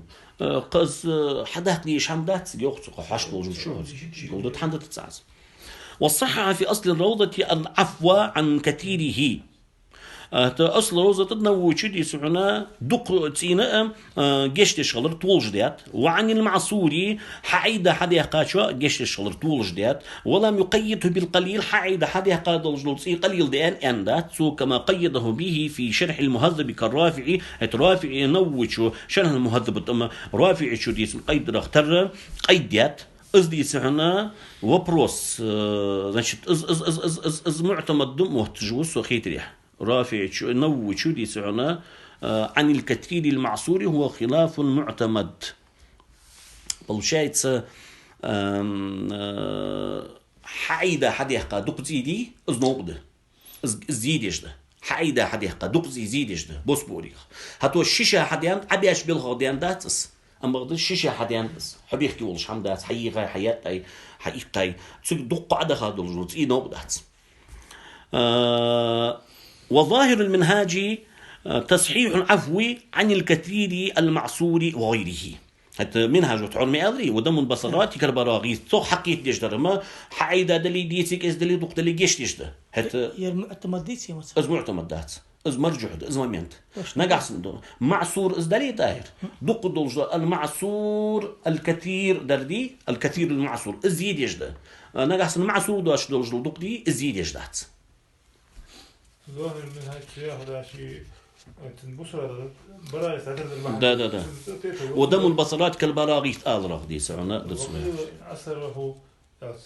قز حدا ليش هم دهت يوقف حش لوجو شو لوجو حدا تتعز والصحة في أصل الروضة العفو عن كثيره أصل روزة تنوي شدي سعنا دق تينا جشت شغلر طول جديات وعن المعصوري حعيدة حد يقاشوا جشت شغلر طول جديات ولم يقيده بالقليل حعيدة حد يقاد الجلوسي قليل ديان أندات سو كما قيده به في شرح المهذب كالرافعي الرافعي نوشو شرح المهذب رافعي شو دي قيد رختر قيديات أزدي سعنا وبروس значит از معتمد مهتجوس وخيتريح رافع نوي شو دي سعنا عن الكثير المعصور هو خلاف معتمد بلشايت حايدة حد يحقا دق زيدي از نوقده زيد يجده حايدة حد يحقا دق زيد يجده بوس بوريخ هاتو الشيشة حد يان عبيش بالغوديان داتس أما غد الشيشة حد يان بس حبي يحكي والش حمدات حقيقة حياتي حقيقة تسوق دق عدا هذا الجلوس إيه نوقدات وظاهر المنهاج تصحيح العفو عن الكثير المعصور وغيره حتى منهج تعلمي أدري ودم البصرات كالبراغيث تو حقيت ديجدر ما حايدا دلي ديتك إز دلي دق دلي جيش ديجده حتى معتمديتي مثلا إز معتمدات إز مرجحد إز ممينت نجح معصور إز دلي طاهر دق دولج المعصور الكثير دردي الكثير المعصور إز يد يجده نجح المعصور داش دولج دق دي إز يد يجدات ظاهر من هالشيء هذا شيء تنبصر براي ساتر دا ودم البصرات كالبراغيث آذرة دي سعنا عصره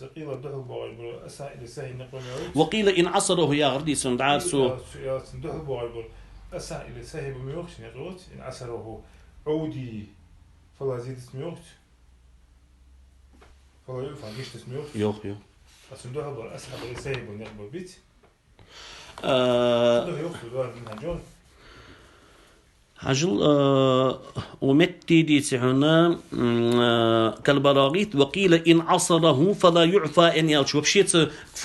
ثقيل الدحو بغير أسائل سهي نقل وقيل إن عصره يا غردي سندعار سو يا الدحو بغير أسائل سهي بميوخش نقلوت إن عصره عودي فلا زيد اسميوخت فلا ينفع جيش اسميوخت يوخ الدحو بغير أسائل سهي بنقل بيت عجل ومتي دي سهنا كالبراغيث وقيل إن عصره فلا يعفى أن يالشو بشيت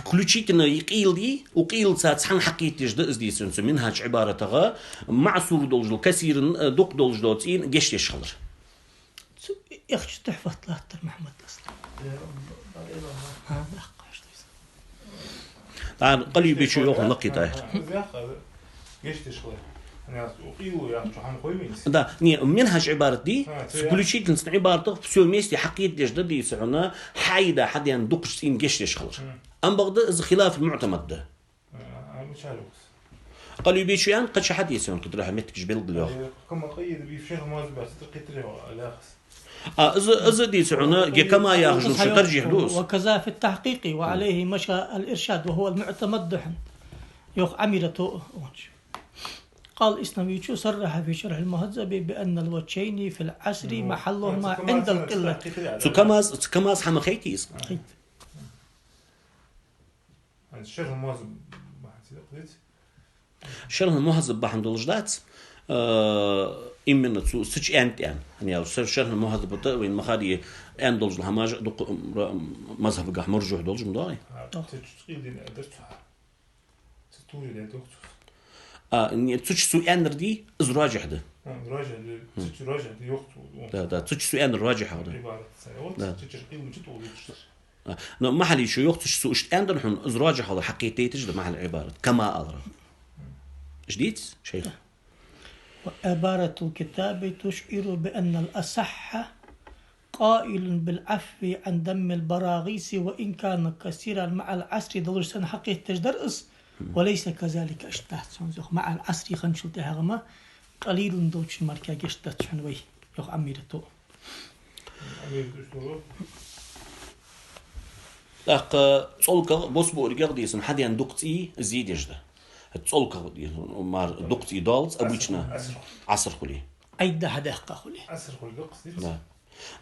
كلوشيتنا يقيل دي وقيل ساتحن حقيت يجد دي سنس منهاج عبارتها معصور دولجو كثير دق دولجو تين جشت يشغل يخش تحفة ثلاثة محمد أصلا تعال قلي بيشو يوخن لقيته دا ني منهج عبارة دي كل شيء تنص عبارة بسوي ميستي حقيقة جدد دي سعنا حايدة حد يعني دقش إن جيش ليش خلص أم بغدا إذا خلاف المعتمد ده قالوا بيشو يعني قد شحد يسون قد راح متك جبل قلوه كم قيد بيفشل ما زبط تقتله لا خس إذا دي سعنا كما ياخذون شو ترجيح دوس وكذا في التحقيق وعليه مشى الإرشاد وهو المعتمد دحن يوخ عميرته قال إسنويتشو صرح في شرح المهذب بأن الوجهين في العصر محلهما عند القلة كماس حمخيتي اسم شرح المهذب بحمد الجدات إمنا تسو سج أنت يعني يعني شرح المهذب ده وين مخاري أن دولج الهماج مذهب جح مرجوح دولج مضاي إني تسوي سو أندر دي إز راجح ده راجح دي يخطو ده تسوي سو أندر راجح هذا لا محلي شو يخطو سو إشت أندر حن إز راجح هذا حقيقي تجد محل عبارة كما أدرى جديد شيخ وعبارة الكتاب تشعر بأن الأصح قائل بالعفو عن دم البراغيث وإن كان كثيرا مع العصر دلوش سنة حقيقة تجدرس وليس كذلك اشتهت سنزخ مع العصر خنشل تهاغما قليل دوتش ماركا جشتت شنوي يخ أميرتو لق صولك بوسبو رجال اسم حد يندقتي زيد يجده صولك مار دقتي دالز أبويشنا عصر خلي أيده هداقة خلي عصر خلي دقتي لا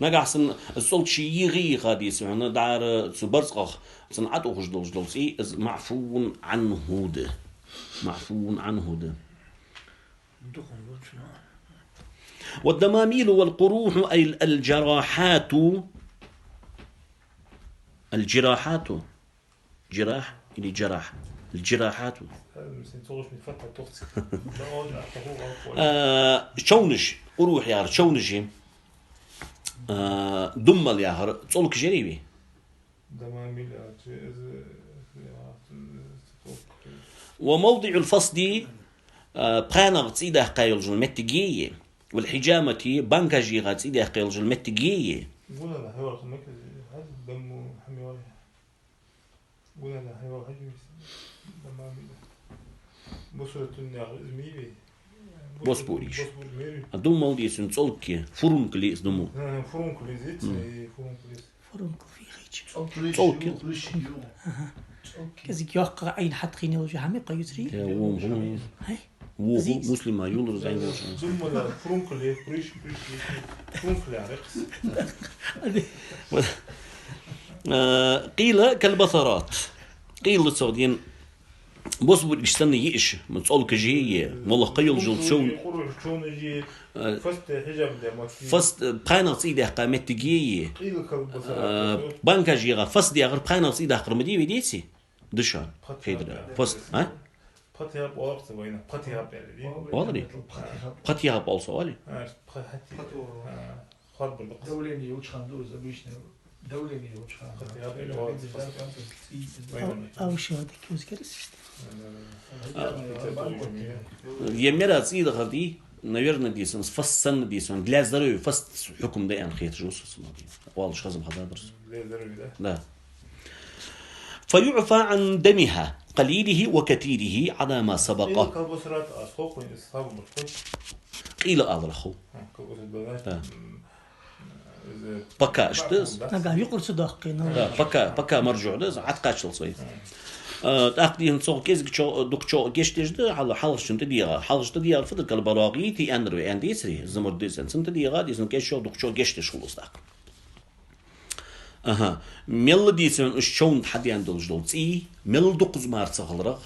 نجح سن الصولك شيء يغي قادي اسمه دار سبرزق صنعته خش دلسي معفو عنه ده معفو عنه ده والدماميل والقروح أي الجراحات جراح اللي جراح الجراحات شونش قروح يا شونش دمل يا هر تصلك جريبي وموضع الفصد بقانا تصيده قايل المتجية والحجامة بانكاجي غتصيده قايل المتجية ولا لا هو خمك هذا دم حميوي ولا لا هو حاجة دم بصورة النغمية بوسبوريش الدم مولدي سنصلك فرونك اللي اسمه فرونك اللي زيت فرونك في خيج صلك كذلك يوقع أين حد خيني وجه عمي قيسري هاي مسلم يولر زين ثم فرونك اللي بريش فرونك اللي عرقس قيل كالبثرات قيل للسعوديين بوسبور يستنى يئش من صلك جيه والله قيل جل شون جي فست حجاب ده فست بقانا صيده قامت جيه قيل كالبثرات بانكا جيغا فست دي غير بقانا صيده قرمدي وديتي دشان خيدر فست ها باتياب وارث وين باتياب يعني والله باتياب also والله خرب القصة دوليني يوش خندوز بيشنا دوليني يوش أو شو هذا كيوز كريس يمرا صيده غدي наверное ديسن فصن ديسن для здоровья فست حكم ده ان خير جوس والله خزم حضرس لا فيعفى عن دمها قليله وكثيره على ما سبق قيل أضرخو بكا اشتز نقال يقول صداقين بكا مرجع ده عتقاشل صيف تأخذين صوغ كيز دكتور جيشتش ده على حلقش تديها حلقش تديها فضل كالبراغي تي أندرو أنديسري زمر ديسن تديها ديسن كيشو دكتور جيشتش خلص داق مل ديسن اشون حد يندل جدولتي مل دقز مارس خلرق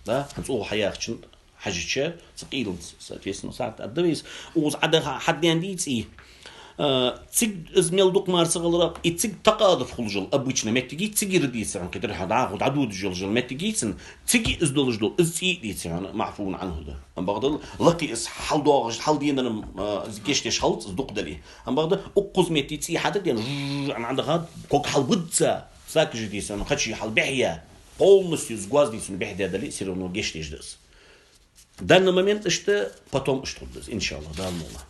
ده هنصو حياخشن حاجتش ثقيل ساتيسن ساعت الدويس وز عدا حد ينديتي تيج إزميل دوق مارس غلرق يتيج تقاضف خلجل أبويشنا ما تيجي تيجي رديس عن كتر هذا عقد عدود جلجل ما تيجي تيجي إزدول جدول إزي ديس يعني معفون عنه ده أم بقدر لقي إس حل دواج حل دينا زكيش ليش حلت دوق دلي أم بقدر أقوز ما تيجي حدا يعني عن عند هاد كوك حل بدسا ساك جديس أنا خدش حل بحيا قول مسيوز جواز ديس بحيا دلي سير إنه جيش ليش دس данный момент إشته потом إشته إن شاء الله ده الموضوع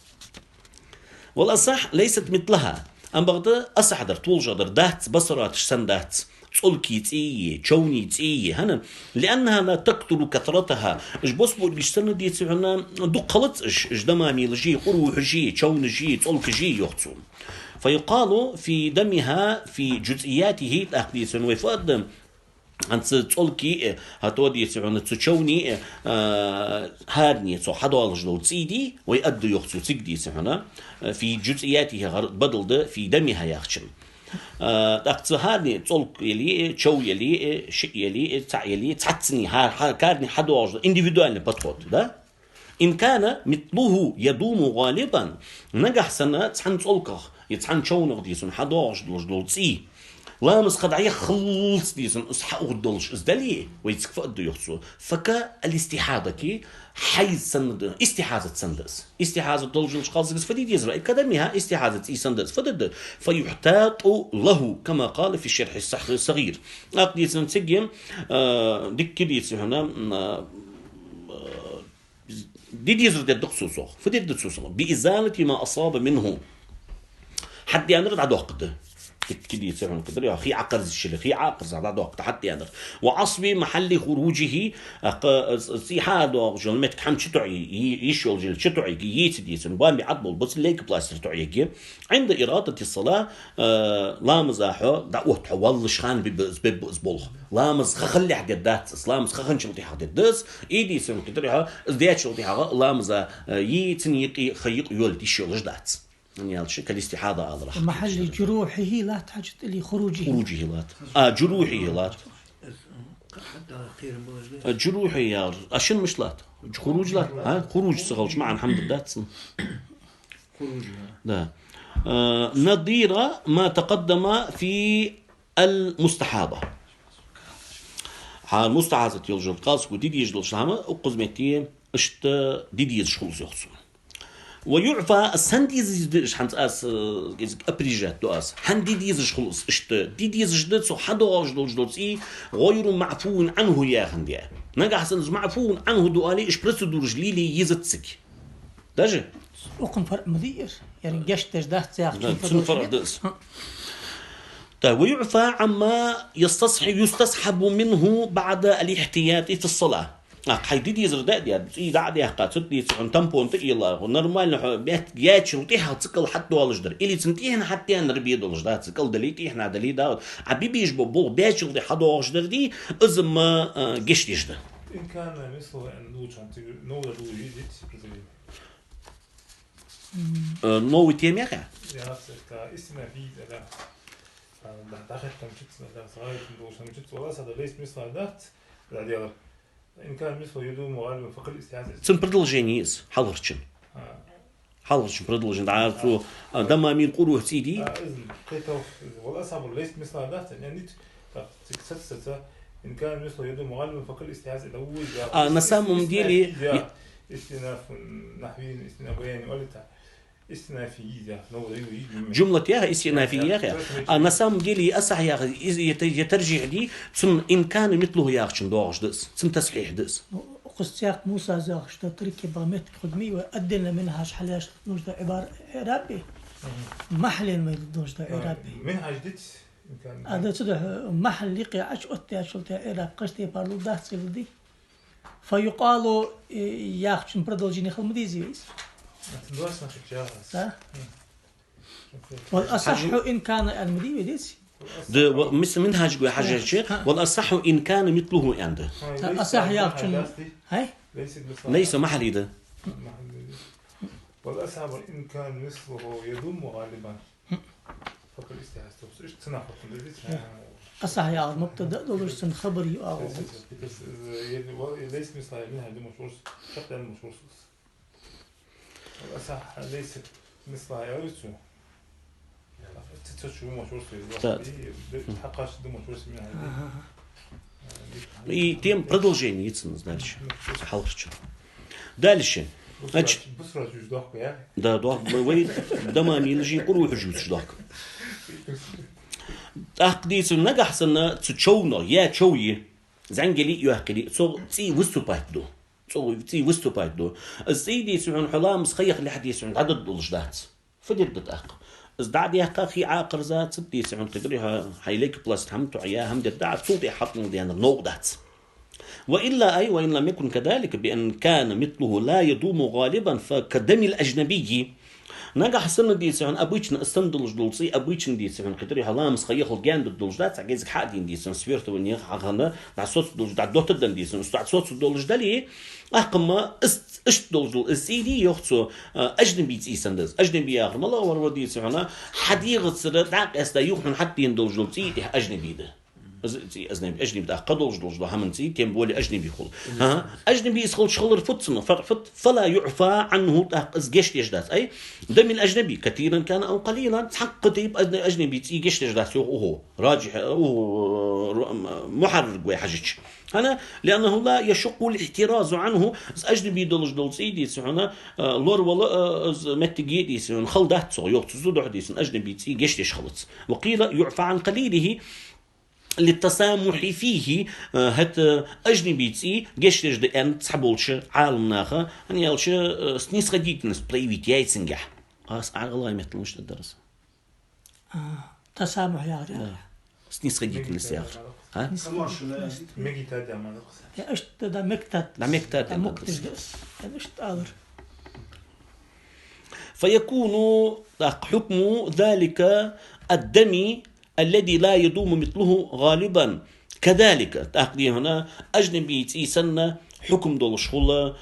والأصح ليست مثلها أم بغدا أصح در طول جدر دات بصرات سندات تولكي تيجي تشوني تيجي هنا لأنها لا تكثر كثرتها إيش بصبر بيشتنا دي تسعنا دقلت إيش دمامي لجي قروح جي تشون جي تولك جي يختصون فيقال في دمها في جزئياته تأخذيس ويفاد عن تولكي هتودي يسعون تشوني هارني صو حدا الجلو تسيدي ويأدي يخصو تسيدي يسعون في جزئياته بدل ده في دمها يخشن هارني تولك يلي تشو يلي شيء يلي تع يلي تعتني هار كارني حدا الجلو individual بتخود ده إن كان مثله يدوم غالبا نجح سنة تحن تولكه يتحن تشون غديسون حدا الجلو تسي لامس قد خلص ديسن اصحى ودلش ازدلي ويتكفى قد يخصو فكا الاستحاضه كي حيز سند استحاضه سندس استحاضه دلجلش قالز فدي ديزرا اكاديميها استحاضه اي سندس فدد فيحتاط له كما قال في الشرح الصغير اقدي سنتجم ديك ديس هنا دي ديزر دقسوسو فدي دقسوسو بازاله ما اصاب منه حد ينرد على وقته كدي يسمعون كدر يا أخي عقرز الشل أخي عقرز هذا وقت حتى يقدر وعصب محل خروجه هذا رجل متك حم شتوعي يشول جل شتوعي يتدي سنبان بعضبل بس ليك بلاستر توعي عند إرادة الصلاة لا مزاحه دعوه تحول خان ببزبول لا مز خلي حددات إسلام خن شلتي حددس إيدي سن كدر يا ازدياد شلتي حاجة لا مز يتنيقي خيط يولد يشول جدات يعني شكل استحاضة أضرح محل جروحه لا تحاجة لي خروجه لا جروحه لا جروحه يا أشن مش لا خروج لا ها خروج صغلش معا الحمد لله خروج لا نظير ما تقدم في المستحاضة المستحاضة يلجل قاس وديدي يجل شامة وقزمتين اشت ديدي يجخلص يخصون ويعفى السنديز حنت أس أبريجات دؤاس هنديز خلص إشت ديديز جدد سو حدا جدد غير معفو عنه يا خنديا نجح سنز معفو عنه دؤالي إيش برسدور جليلي يزتسك داجي وكن فرق مدير يعني جشت جدات ساق فرق دس طيب ويعفى عما يستصحب منه بعد الاحتياط في الصلاة حيدي يزرد ديال إذا عاد يحقق تدي عن تامبون تقي الله ونورمال بيت جات شرطيها تسكل حتى والجدر اللي تنتيهن حتى نربي دولجدار تسكل دليتي إحنا دلي دا عبيبي يجبو بول بيت شرطي حدا والجدر دي إزم جشت يجدا إن كان مثل أن نوشان نور يجيت نو تيميا يا كاسم في لا دخلت تمشيت لا صغير نوشان تمشيت ولا هذا ليس مثل ذات لا ديال إن كان مثل يدوم غالبا فقط الاستعاذة تم بريدلجينيس حضرتشن بريدلجين عارفو دما مين قروه سيدي قيتو والله صعب ليس مثل ذات يعني تكسرت إن كان مثل يدوم غالبا فقط الاستعاذة الأول نسام مديلي استئناف نحوي استئناف بياني ولا استئنافية جملة ياها استئنافية ياها نسام ديلي أسح ياها يترجع دي ثم إن كان مثله ياخشن دوغش دس ثم تصحيح دس قصيات موسى زاخش تركي بامت خدمي وأدلنا منها حلاش نوجد عبارة عربي محل ما يدوجد عربي منها جديد هذا تده محل لقي عش أتى شلت عرب قشتي بارلو ده سيلدي فيقالوا ياخشن بردلجيني خلمديزي والأصح إن كان المدير ديسي ده مثل منهج جو حاجة شيء والأصح إن كان مثله عنده الأصح ياخذون هاي ليس محلي ده والأصح إن كان مثله يضم غالبا فقط استعاذته إيش تنافق أصح ياخذ مبتدأ دولش خبري أو ليس مثله منها دي مشهور حتى المشهور والأصح ليس مثلها يعرفه تتشو مشهور في حقاش دم مشهور اسمها И тем продолжение дальше. Халхчу. Дальше. Значит, да, вы дома милжи куру хужут ждак. تحديث النجاح سنة تشونا يا تشوي زنجلي يحكي صو تي وستوبات دو صو تي وستوبات دو السيدي سعون حلام سخيخ لحديث عن عدد دولجدات فديت دقق ازدعد يا قاخي عاقر ذات سبتي سعون قدرها حيليك بلاس حمتو عيا هم دعت صوتي حطن ديان النوقدات وإلا أي وإن لم يكن كذلك بأن كان مثله لا يدوم غالبا فكدم الأجنبي نجح سنة دي سعون أبويشن استندلج دولسي أبويشن دي سعون قدري هلام سخيخ الجان بالدولجات عجزك حادين دي سعون سفيرت ونيخ عغنا دع صوت دولج دع دوت دن دي سعون دع صوت دولج دلي أقم است دولج السيدي يخصو أجنبي تيسندز أجنبي آخر ما الله ورا دي سعون حديقة سر دعك استيوخن حتى يندولج دولسي أجنبي ده أجنبي ده قدولج دولج ده همن تي كم بولي أجنبي خل أجنبي يسخل شغل فتسنا فلا يعفى عنه إزجش يجدات أي دم الأجنبي كثيرا كان أو قليلا حق طيب أجنبي تيجش يجدات وهو راجح محرر وحجج أنا لأنه لا يشق الاحتراز عنه أجنبي دولج دولسي دي سعنا لور ولا متجي دي سعنا خلدات صو يقتصد دي سعنا أجنبي تيجش يشخلص وقيل يعفى عن قليله للتسامح فيه هت أجنبي تي جشتش دأن تحبولش عالم ناخا أن يالش سنيس خديتنس بريفيت يايتسنجح الله يمثل مش الدرس تسامح يا رجال سنيس خديتنس يا أخي ها ميكتاد يا مالك يا إيش ده مكتاد لا مكتاد ده مكتاد إيش تقدر فيكون حكم ذلك الدم الذي لا يدوم مثله غالبا كذلك تأخذي هنا أجنبي تيسن حكم دول شغل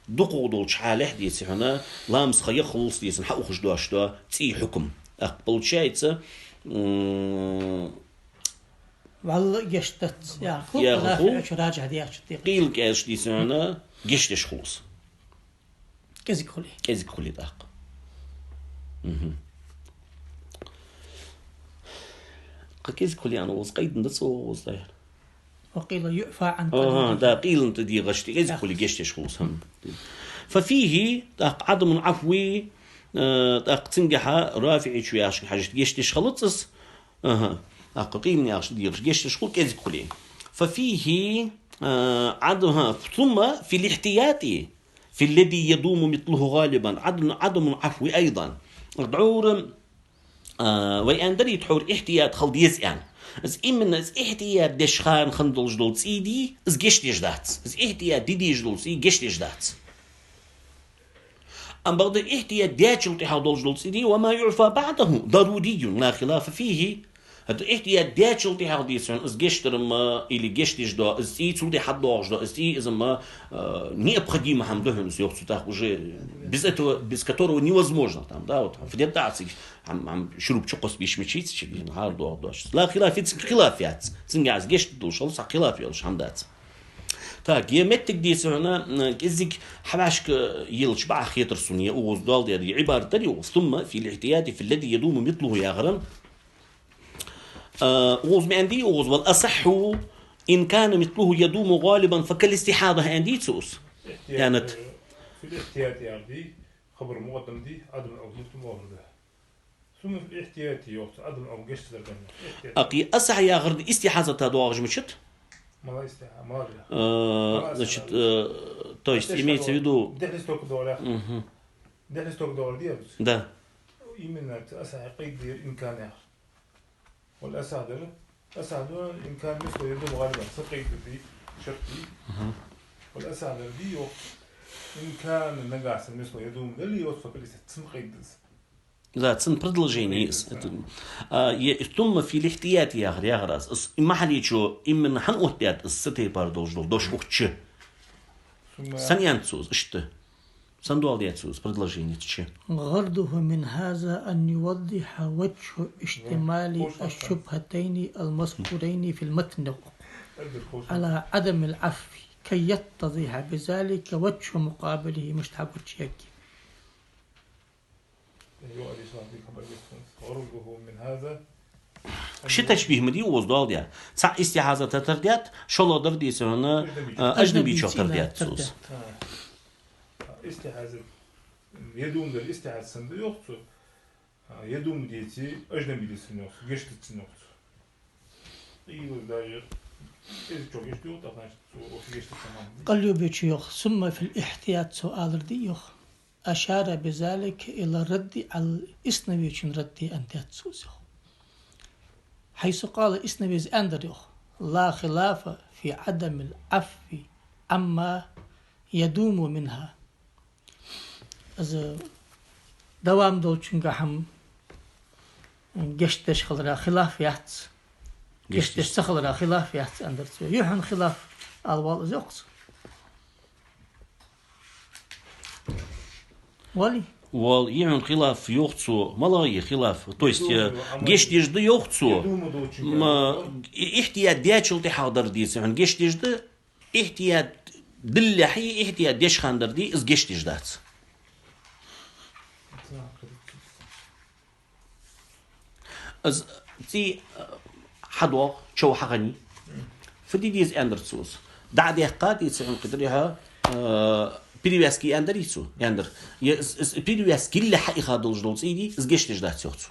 دقو دول شحالة ديسي هنا لامس خير خلص ديسن حقو خشدوا أشدوا تي حكم أقبل شايتس والله جشتت يا خو راجع دياش قيل كاش ديسي هنا جشتش خلص كذي كولي داق كيز كلي أنا وزقيد ندسو وزاير وقيل يعفى عن دا قيل انت دي غشتي كيز كلي جشتش خلص هم ففيه عدم العفو تنجح رافع شوياش حاجة جشتش خلص قيم ياش دي جشتش خلص كيز كلي ففيه عدم ثم في الاحتياط في الذي يدوم مثله غالبا عدم العفو أيضا دعور وين دري تحور احتياط خلد يزعن از إمن از احتياط دشخان خندل جدول سيدي از جشت يجدات از احتياط دي جدول سي جشت يجدات أم بعد احتياط داخل تحول جدول سيدي وما يعفى بعده ضروري لا خلاف فيه هذا احتياط داخل تحول يسون از جشت رما إلي جشت يجدا از إيه تودي حد واجدا از إيه إذا ما не обходимо هم دهن سيوخ так уже без которого невозможно там да вот в детации عم شروب شقص بيش مشيت شيء هارد وارداش لا خلافيات سنجاز جشت دوش خلص خلاف يلش حمدات так يمتك دي سنة كزيك حباشك يلش بع خيطر سنية وغز دال دي عبارة تانية ثم في الاحتياط في الذي يدوم مثله يا غرم وغز ما عندي وغز والأصح إن كان مثله يدوم غالبا فكالاستحاضة عندي تسوس كانت في الاحتياط يعني خبر مقدم دي عدم أو مكتوم ثم في الاحتياط يوقت عدم أو جشت للجنة أقي أصح يا غرد استحاضة تدواج مشت ما استحاضة значит то есть имеется в виду دهلستوك دور دي да именно أصح قيد إمكان آخر والأصح ده أسعد إمكان مثل يدوم غالبا سقيد دي شرطي والأسعد دي إمكان النجاس مثل يدوم اللي يوصف اللي تنقيد لا تسن продолжение ثم في الاحتياط يا غراس ما حد شو إمن حن احتياط الستة باردوج دوش وقتش سنيانتسوز إشته سندوال دياتسوز продолжение تشي غرضه من هذا أن يوضح وجه اشتمال الشبهتين المذكورين في المتن على عدم العفو كي يتضح بذلك وجه مقابله مش تحبط شيء غرضه من هذا شو تشبيه مدي وزدال ديا صح استحاضة ترديات شلادر ديس هنا أجنبي شو ترديات سوس استحاضة يدوم در استحاضة سند يوقتو يدوم ديتي أجنبي ديسن يوقتو geçti için yoktu iyi وزداير إذا çok geçti yoktu o geçti tamam قالوا بيشيوخ ثم في الاحتياط سؤال رديوخ أشار بذلك إلى الرد على الإسنوي ردي أنت تسوسه حيث قال إسنوي أندريوخ لا خلاف في عدم العفو عما يدوم منها إذا دوام دولشن هم geçteş خلرا خلاف يحت geçteş خلرا خلاف يحت أندرتو يحن خلاف الوال زوقت ولي وال يعن خلاف يوقتو ملاقي خلاف то есть geçtежdi يوقتو ما احتياط دياتشلتي حاضر ديس يعني geçtежdi احتياط دلحي احتياط ديش خاندر دي از geçtежدات از تي حدوق شو حغني فدي ديز اندرسوس دع دقات يسعن قدرها بيريوسكي اندريسو يندر بيريوسكي اللي حقيقه دولجدولس ايدي از geçtежدات يوتسو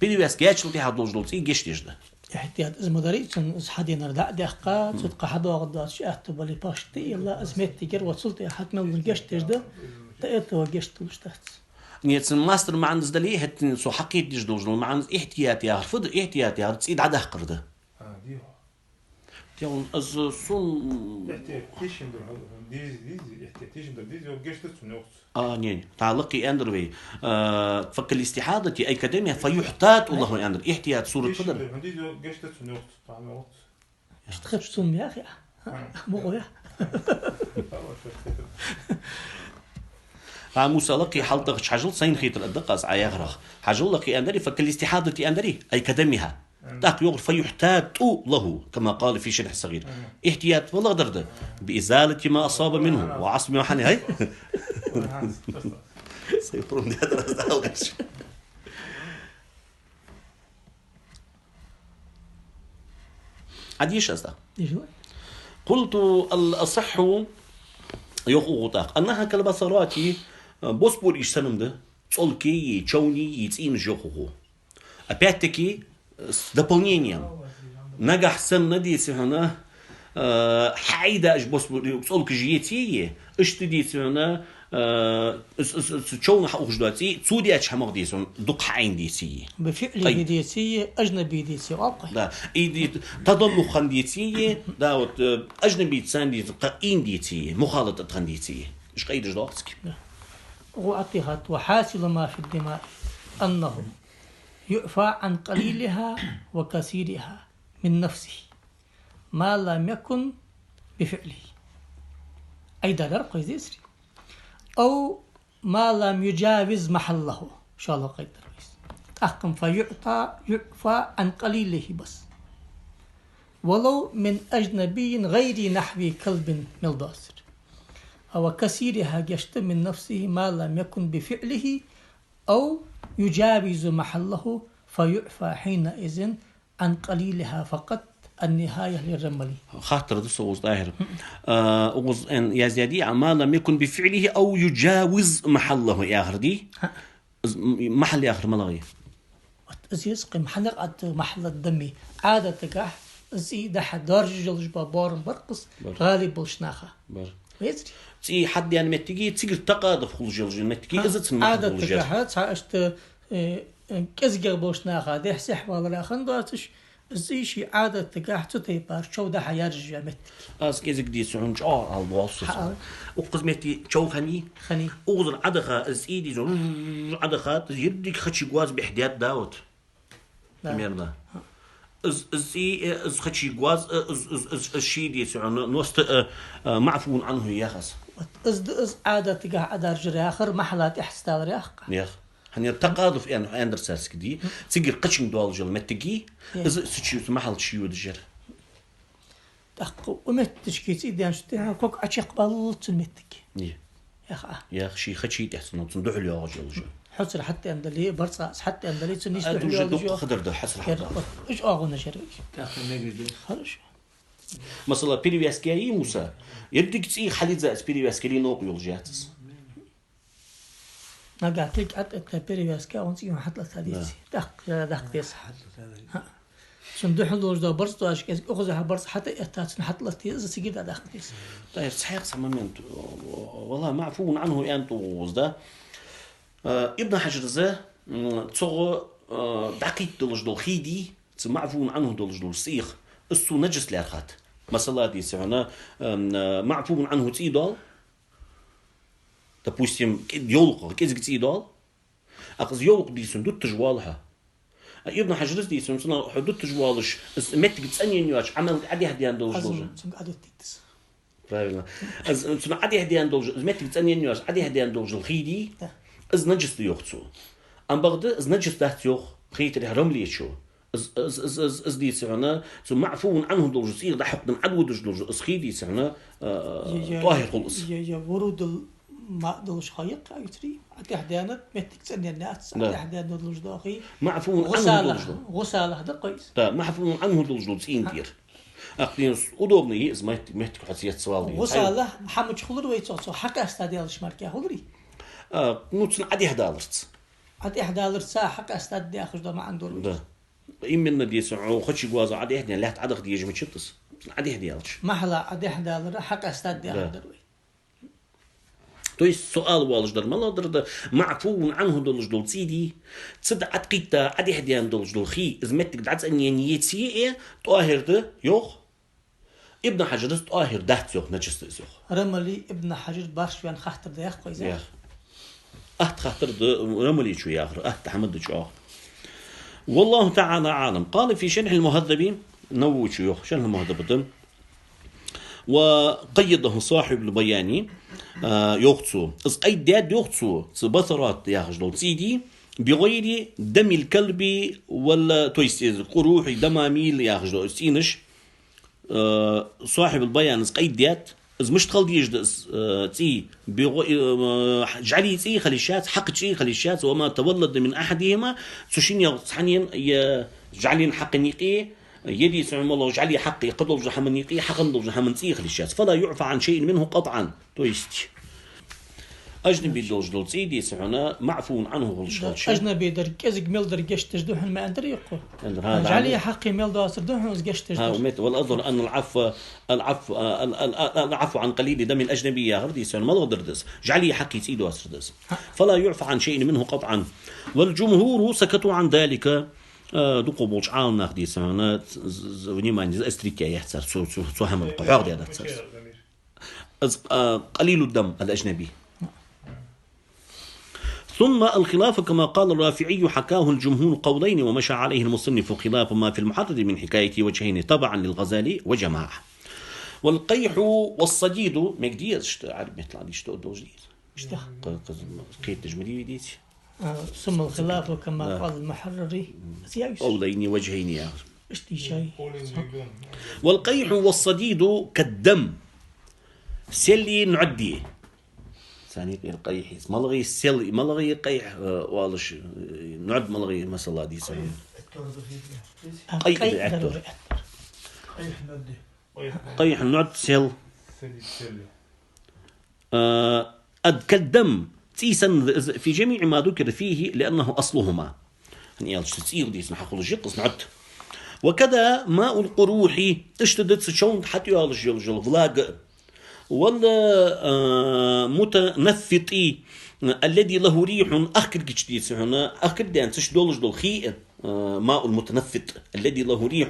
بيريوسكي اتشلتي حدولجدولس اي geçtежد احتياط از مدريتن از حدينر دع دقات صدق حدوق داس شاتو بالي باشتي يلا ازمتي جر وصلت حتى من geçtежد تايتو geçtولشتات نيتسن ماستر ما عندز دلي هتن سو حقيت ديش دوجل ما عندز احتياطي رفض احتياطي تصيد عده قرده ديو تيون از سون احتياطيشن ديز احتياطيشن ديز يو geçti تنوقت نين تعلقي اندروي فك الاستحاضة اي اكاديميا فيحتاط الله اندر احتياط صورة فضل ديز يو geçti تنوقت تعمل اشتخبتم يا اخي مو يا موسى لقي حلطة حجل سين خيط الدقة عياغرخ حجل لقي أندري فكل استحاضة أندري أي كدمها تاك يغر فيحتاط له كما قال في شرح صغير احتياط والله درده بإزالة ما أصاب منه وعصب ما حني هاي سيفرون ده درس عديش أصلا قلت الأصح يخوطاق أنها كالبصراتي بوسبور إيش سنمده صلكي تشوني يتين جوخو опять-таки с дополнением نجح سن نديس هنا حيدا اش بوسبور صلك جيتي اش تديس هنا تشون حقوق جداتي تسودي اتش حمق ديسون دق عين ديسي بفعل ديسي اجنبي ديسي واقع لا ايدي تضلخ ديسي داوت اجنبي تساندي قين ديسي مخالطه ديسي ايش قيد جداتك وأعطيها وحاصل ما في الدماء أنه يعفى عن قليلها وكثيرها من نفسه ما لم يكن بفعله أي دلر قيزيسري أو ما لم يجاوز محله إن شاء الله قيد الرئيس أحكم يعفى عن قليله بس ولو من أجنبي غير نحو كلب ملداسر أو كثيرها جشت من نفسه ما لم يكن بفعله أو يجاوز محله فيعفى حينئذ عن قليلها فقط النهاية للرملي خاطر ده صوص ظاهر وغز ان يزيدي ما لم يكن بفعله أو يجاوز محله يا آخر دي محل يا آخر ملاغي يسقي محل الدمي عادة تقح زي ده حدار جلج بابارن برقص غالب بالشناخة ويزري تي حد يعني متجي تيجي تقاضف خلج جلج متجي إذا تسمع عادة تقح تعشت كزجر بالشناخة ده سحب ولا خنداتش زي شيء عادة تقح تطيبار شو ده حيرجع مت كزك دي سعنج على الوصف وقسمتي شو خني أوزر عدخة زيدي زون عدخة يديك خدش جواز بحديات داوت ميرنا از خدشي جواز از شيء دي سعنا نوست معفون عنه يا خس از عادة تقع أدار جري آخر محلات إحستال رياخ يا هني التقاضف يعني أندرساس كدي تيجي قشم دوال جل متجي از سشيو محل شيو دجر تق ومتش كيتي ديان شتها كوك عشق بالت المتجي يا أخي خشي تحسن تصندح لي أرجع حصل حتى أندلي برصاص حتى أندلي تنيش أدوج خدر ده حصل حتى إيش أغنى شرقي تأخذ نجد خلاص مثلا بيريفاسكي موسى يدك تسي خليت زاس بيريفاسكي نوق يلجاتس نقعتك أت بيريفاسكي وانسي ما حط لك هذه دق تيس صندوق اللوج ده برص ده أشكال أخذها برص حتى أتاتن حط لك تيس سجيد دق تيس طيب صحيح سمامنت والله معفو عنه أنتو ده ابن حجر ذا تصغ دقيق دلج دل خيدي معفو عنه دلج دل سيخ السو نجس لأخات مثلا دي سعنا معفو عنه تيدال допустим يولق كيز تيدال أخذ يولق دي سندوت تجوالها ابن حجر دي سنة حدود تجوالش مت تسأني نيوش عمل عادي هديان دلج دلج سنة عادي هديان دلج مت تسأني نيوش عادي هديان دلج الخيدي از نجس يوختو ام بعد از نجس تحت يوخ خيت الهرم لي شو از دي سعنا ثم معفو عنه دول جسير ده حق من عدو دول اسخيدي سعنا طاهر خلص يا ورود ما دولش خايق ايتري عتي حدانت متك تسني الناس عتي حدانت دولش داخي معفو عنه دول غسال هذا كويس ده معفو عنه دول سينتير اقدين удобный از مهتك حسيت سوال غسال حمج خلر ويتصو حق استاديالش ماركه خلري نوتن عادي هدالرت عادي هدالرت ساعة حق استاد دي اخذ ده ما عنده ده إمنا دي سعو خدش جواز عادي هدي لا تعدق دي يجي متشطس عادي هديالش محلا عادي هدالر حق استاد دي اخذ دروي تو السؤال والش در ملا در معفو عنه دولج دول سيدي تصدق عتقيتا عادي هديان دولج دول خي ازمتك دعت ان نيتي ايه طاهر ده يوخ ابن حجر طاهر ده يوخ نجس يوخ رملي ابن حجر باش وين خاطر ده ياخ كويس خاطر رملي شو يا اخر تحمد شو والله تعالى عالم. قال في شرح المهذب نوو شيوخ شرح المهذب وقيده صاحب البياني يوختسو اس اي داد يوختسو بثرات ياخذ سيدي بغير دم الكلب ولا تويستيز قروح دماميل ياخذ سينش صاحب البيان اس اي داد از مش تخلديش تي جعلي تي خليشات حق تي خليشات وما تولد من احدهما تشين يصحنين جعلين حق نيقي يدي سمع الله جعلي حقي قبل جحمنيقي حق جحمن تي خليشات فلا يعفى عن شيء منه قطعا تويست أجنبي دوج دول سيدي سمعنا معفون عنه غلش أجنبي درجز جميل درجش تجدوهن ما أندري يقول جعلي حقي ميل داسر دوهن وزجش تجدوه والأظن أن العفو عن قليل دم الأجنبي يا غردي سمع ما لغدردس جعلي حقي سيدو أسردس فلا يعفى عن شيء منه قطعا والجمهور سكتوا عن ذلك دوقو بولش عال ناخدي سمعنا وني ما عندي أستريكيا يحتر سو هم القحار دي هذا قليل الدم الأجنبي. ثم الخلاف كما قال الرافعي حكاه الجمهور قولين ومشى عليه المصنف خلاف ما في المحرر من حكاية وجهين تبعا للغزالي وجماعة. والقيح والصديد مقدير عارف مثل عادي اشتو دو جديد اشتو قيد تجملي ديت ثم الخلاف كما قال المحرري قولين وجهين يا اشتي شيء. والقيح والصديد كالدم سلي نعديه ثاني القيح ملغي السل ملغي قيح والش نعد ملغي مثلا دي سوي قيح نعد سل أد كالدم تيسن في جميع ما ذكر فيه لأنه أصلهما يعني تسير دي اسمها حقول الجقص نعد. وكذا ماء القروح اشتدت شون حتى يالج فلاق ولا متنفطي الذي له ريح أخر جديد هنا أخر دان تشدولج دول خي ماء المتنفط الذي له ريح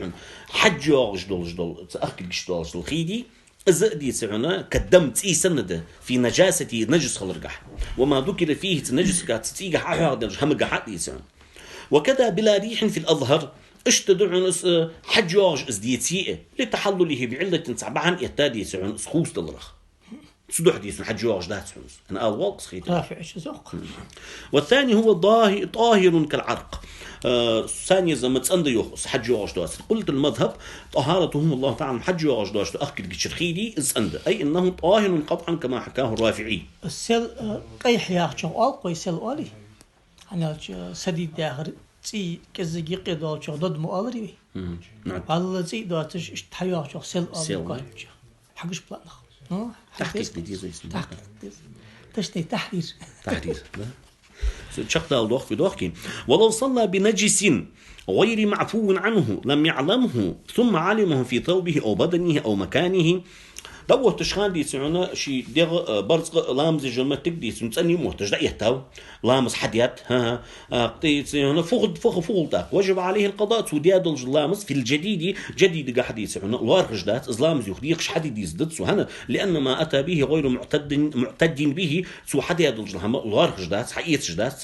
حجاج دول أخر جدولج دول خيدي أزدي سعنا كدم تي سند في نجاسة نجس خلرجح وما ذكر فيه نجس كاتيجا حاجة هم جحدي سعنا. وكذا بلا ريح في الأظهر اشتدعن حجاج ازديتيه لتحلله بعلة تعبان يتادي سعون سخوص دلرخ صدح ديسن حج واش دات سونس أنا أول قصيت رافع زوق. والثاني هو طاهر كالعرق. ثانية زي ما تصند يخص حج واش دات. قلت المذهب طهارتهم الله تعالى حج واش دات أخذ كشرخيدي تصند أي إنه طاهر قطعا كما حكاه الرافعي. السل قيح ياخشوا قوي سل أولي. أنا سديد داخل تي كزجي قدول شو ضد مؤلري. نعم. الله زي دواتش تحياه شو سل أولي. حقش بلانخ. تحقيق دي زي تحرير شق دال في دوخكين. ولو صلى بنجس غير معفو عنه لم يعلمه ثم علمه في ثوبه أو بدنه أو مكانه دو تشخان دي سعونا شي ديغ برز لامز جمتك دي سنتني محتاج دا يهتاو لامز حديات ها قتي سعونا فوق وجب عليه القضاء سودياد الجلامز في الجديد جديد قاعد سعونا الوارق جدات إسلامز يخديقش حديد يزدد سوهنا لأن ما أتى به غير معتد به سو حدياد الجلام الوارق جدات حقيقة جدات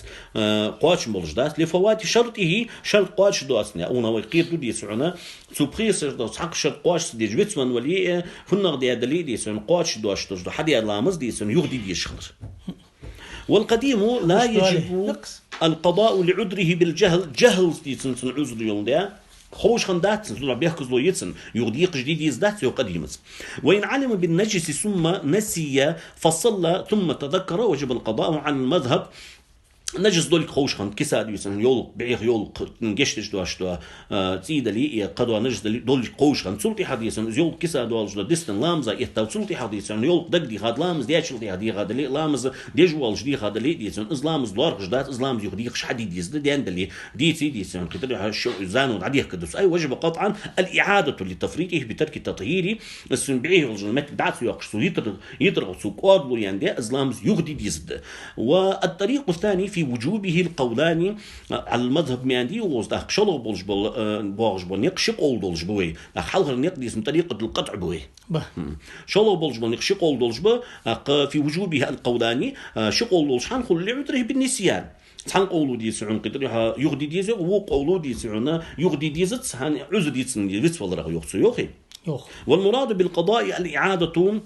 قواتش مولجدات لفوات شرطه شرط قواتش دواسنا أو نويقير دي سعونا سو بريس جدات حق شرط قواتش دي جبتسمن ولي هن دي ديسون قواتش دوش تجد حد لامز ديسون يغدي ديشخر. والقديم لا يجب القضاء لعذره بالجهل جهل ديسون عذر يوم ده خوش خندات سنسول بيحكز لو يتسن يغديق جديد يزدات يقديمز. وإن علم بالنجس ثم نسي فصلى ثم تذكر وجب القضاء عن المذهب نجس دولك خوش خند كساد يسن يول بعيق يول نجشتش دواش دوا تيدلي قدوا نجس دولك خوش خند سلطي حديثن يول كساد دوالج دستن لامزا يهتاو سلطي حديثن يول دقدي هاد لامز دياشل دي هادي هاد لي لامز ديجوالج دي هاد لي ديسن إسلامز دورج دات إسلامز يخديقش حديد يزد ديان دلي ديتي ديسن كتر شو زانو عديه كدس أي وجب قطعا الإعادة لتفريطه بترك التطهير السنبعيه والجنمات دعت يقص يترغ سوق أرض يعني ده إسلامز يخدي يزد. والطريق الثاني في وجوبه القولان على المذهب ماندي وزده شلو بولج بول نقشق أول دولج بوي حلقة نقدي اسم طريقة القطع بوي شلو بولج بول نقشق أول دولج بو في وجوبه القولان شق أول دولج حنقول لعذره بالنسيان حنقولوا دي سعون قدر يغدي دي زو وقولوا دي سعون يغدي دي زت هن عز دي سن يرث ولا رغ يخص يوخي والمراد بالقضاء الإعادة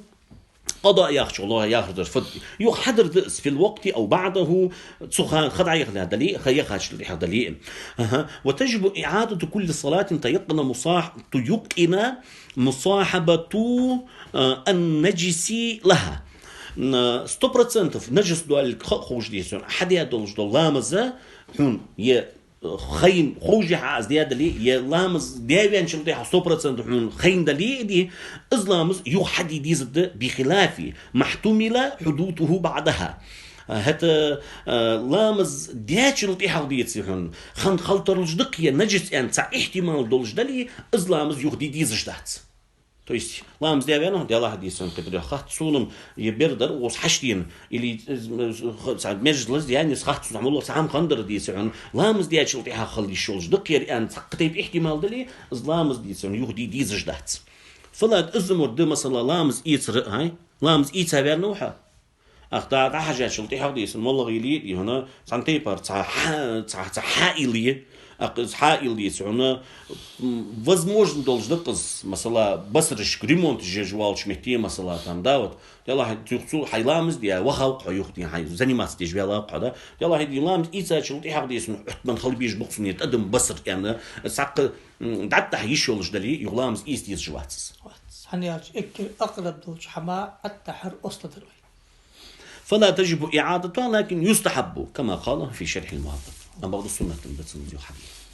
قضاء ياخش الله ياخذ فد يحضر ذس في الوقت أو بعده سخان خدع يخذ هذا خيخاش هذا لي وتجب إعادة كل صلاة تيقن مصاحبة النجس لها 100% نجس دول خوش ديسون حد يدولج دول لامزة هون خين خوجي حاز دي دلي يا لامز ديبيان شلتي 100% حون خين دلي دي إسلامز يحدي ديزد بخلاف محتمل حدوثه بعدها هتا لامز دياتشلتي حديت سيحون خن خلطر الجدق يا نجس يعني تاع احتمال دولج دلي إسلامز يخدي ديزجدات То есть ламз диавяно дела хадисан кебре хат сунум ебердер ос хаштин или межлез يعني схат сунамулла сам хандыр дисен ламз диачылты хахыл дишолж дыкер ан сакытып ихтимал дели ламз дисен юхди дизждат флат измур де масала ламз ицр هاي ламз ицавер нуха ахта حاجه شلتي حديثن والله يلي هنا سانتي بار تا حائليه حائل يسعونا возможно должны قص مثلا بسرش ремонт جوال شمتي مثلا там да вот يلا تيخصو حيلامز دي وخلق يختي حي заниматься دي جوال قدا يلا هدي لامز يساشل تي حق يسمع من خلبيش بقصني تقدم بسر يعني ساق دعت حيشولش دلي يغلامز يستيز جواتس هنياج اقرب دولش حما التحر اصل دروي فلا تجب إعادتها لكن يستحب كما قال في شرح المهذب أما بعض السنة التي حديث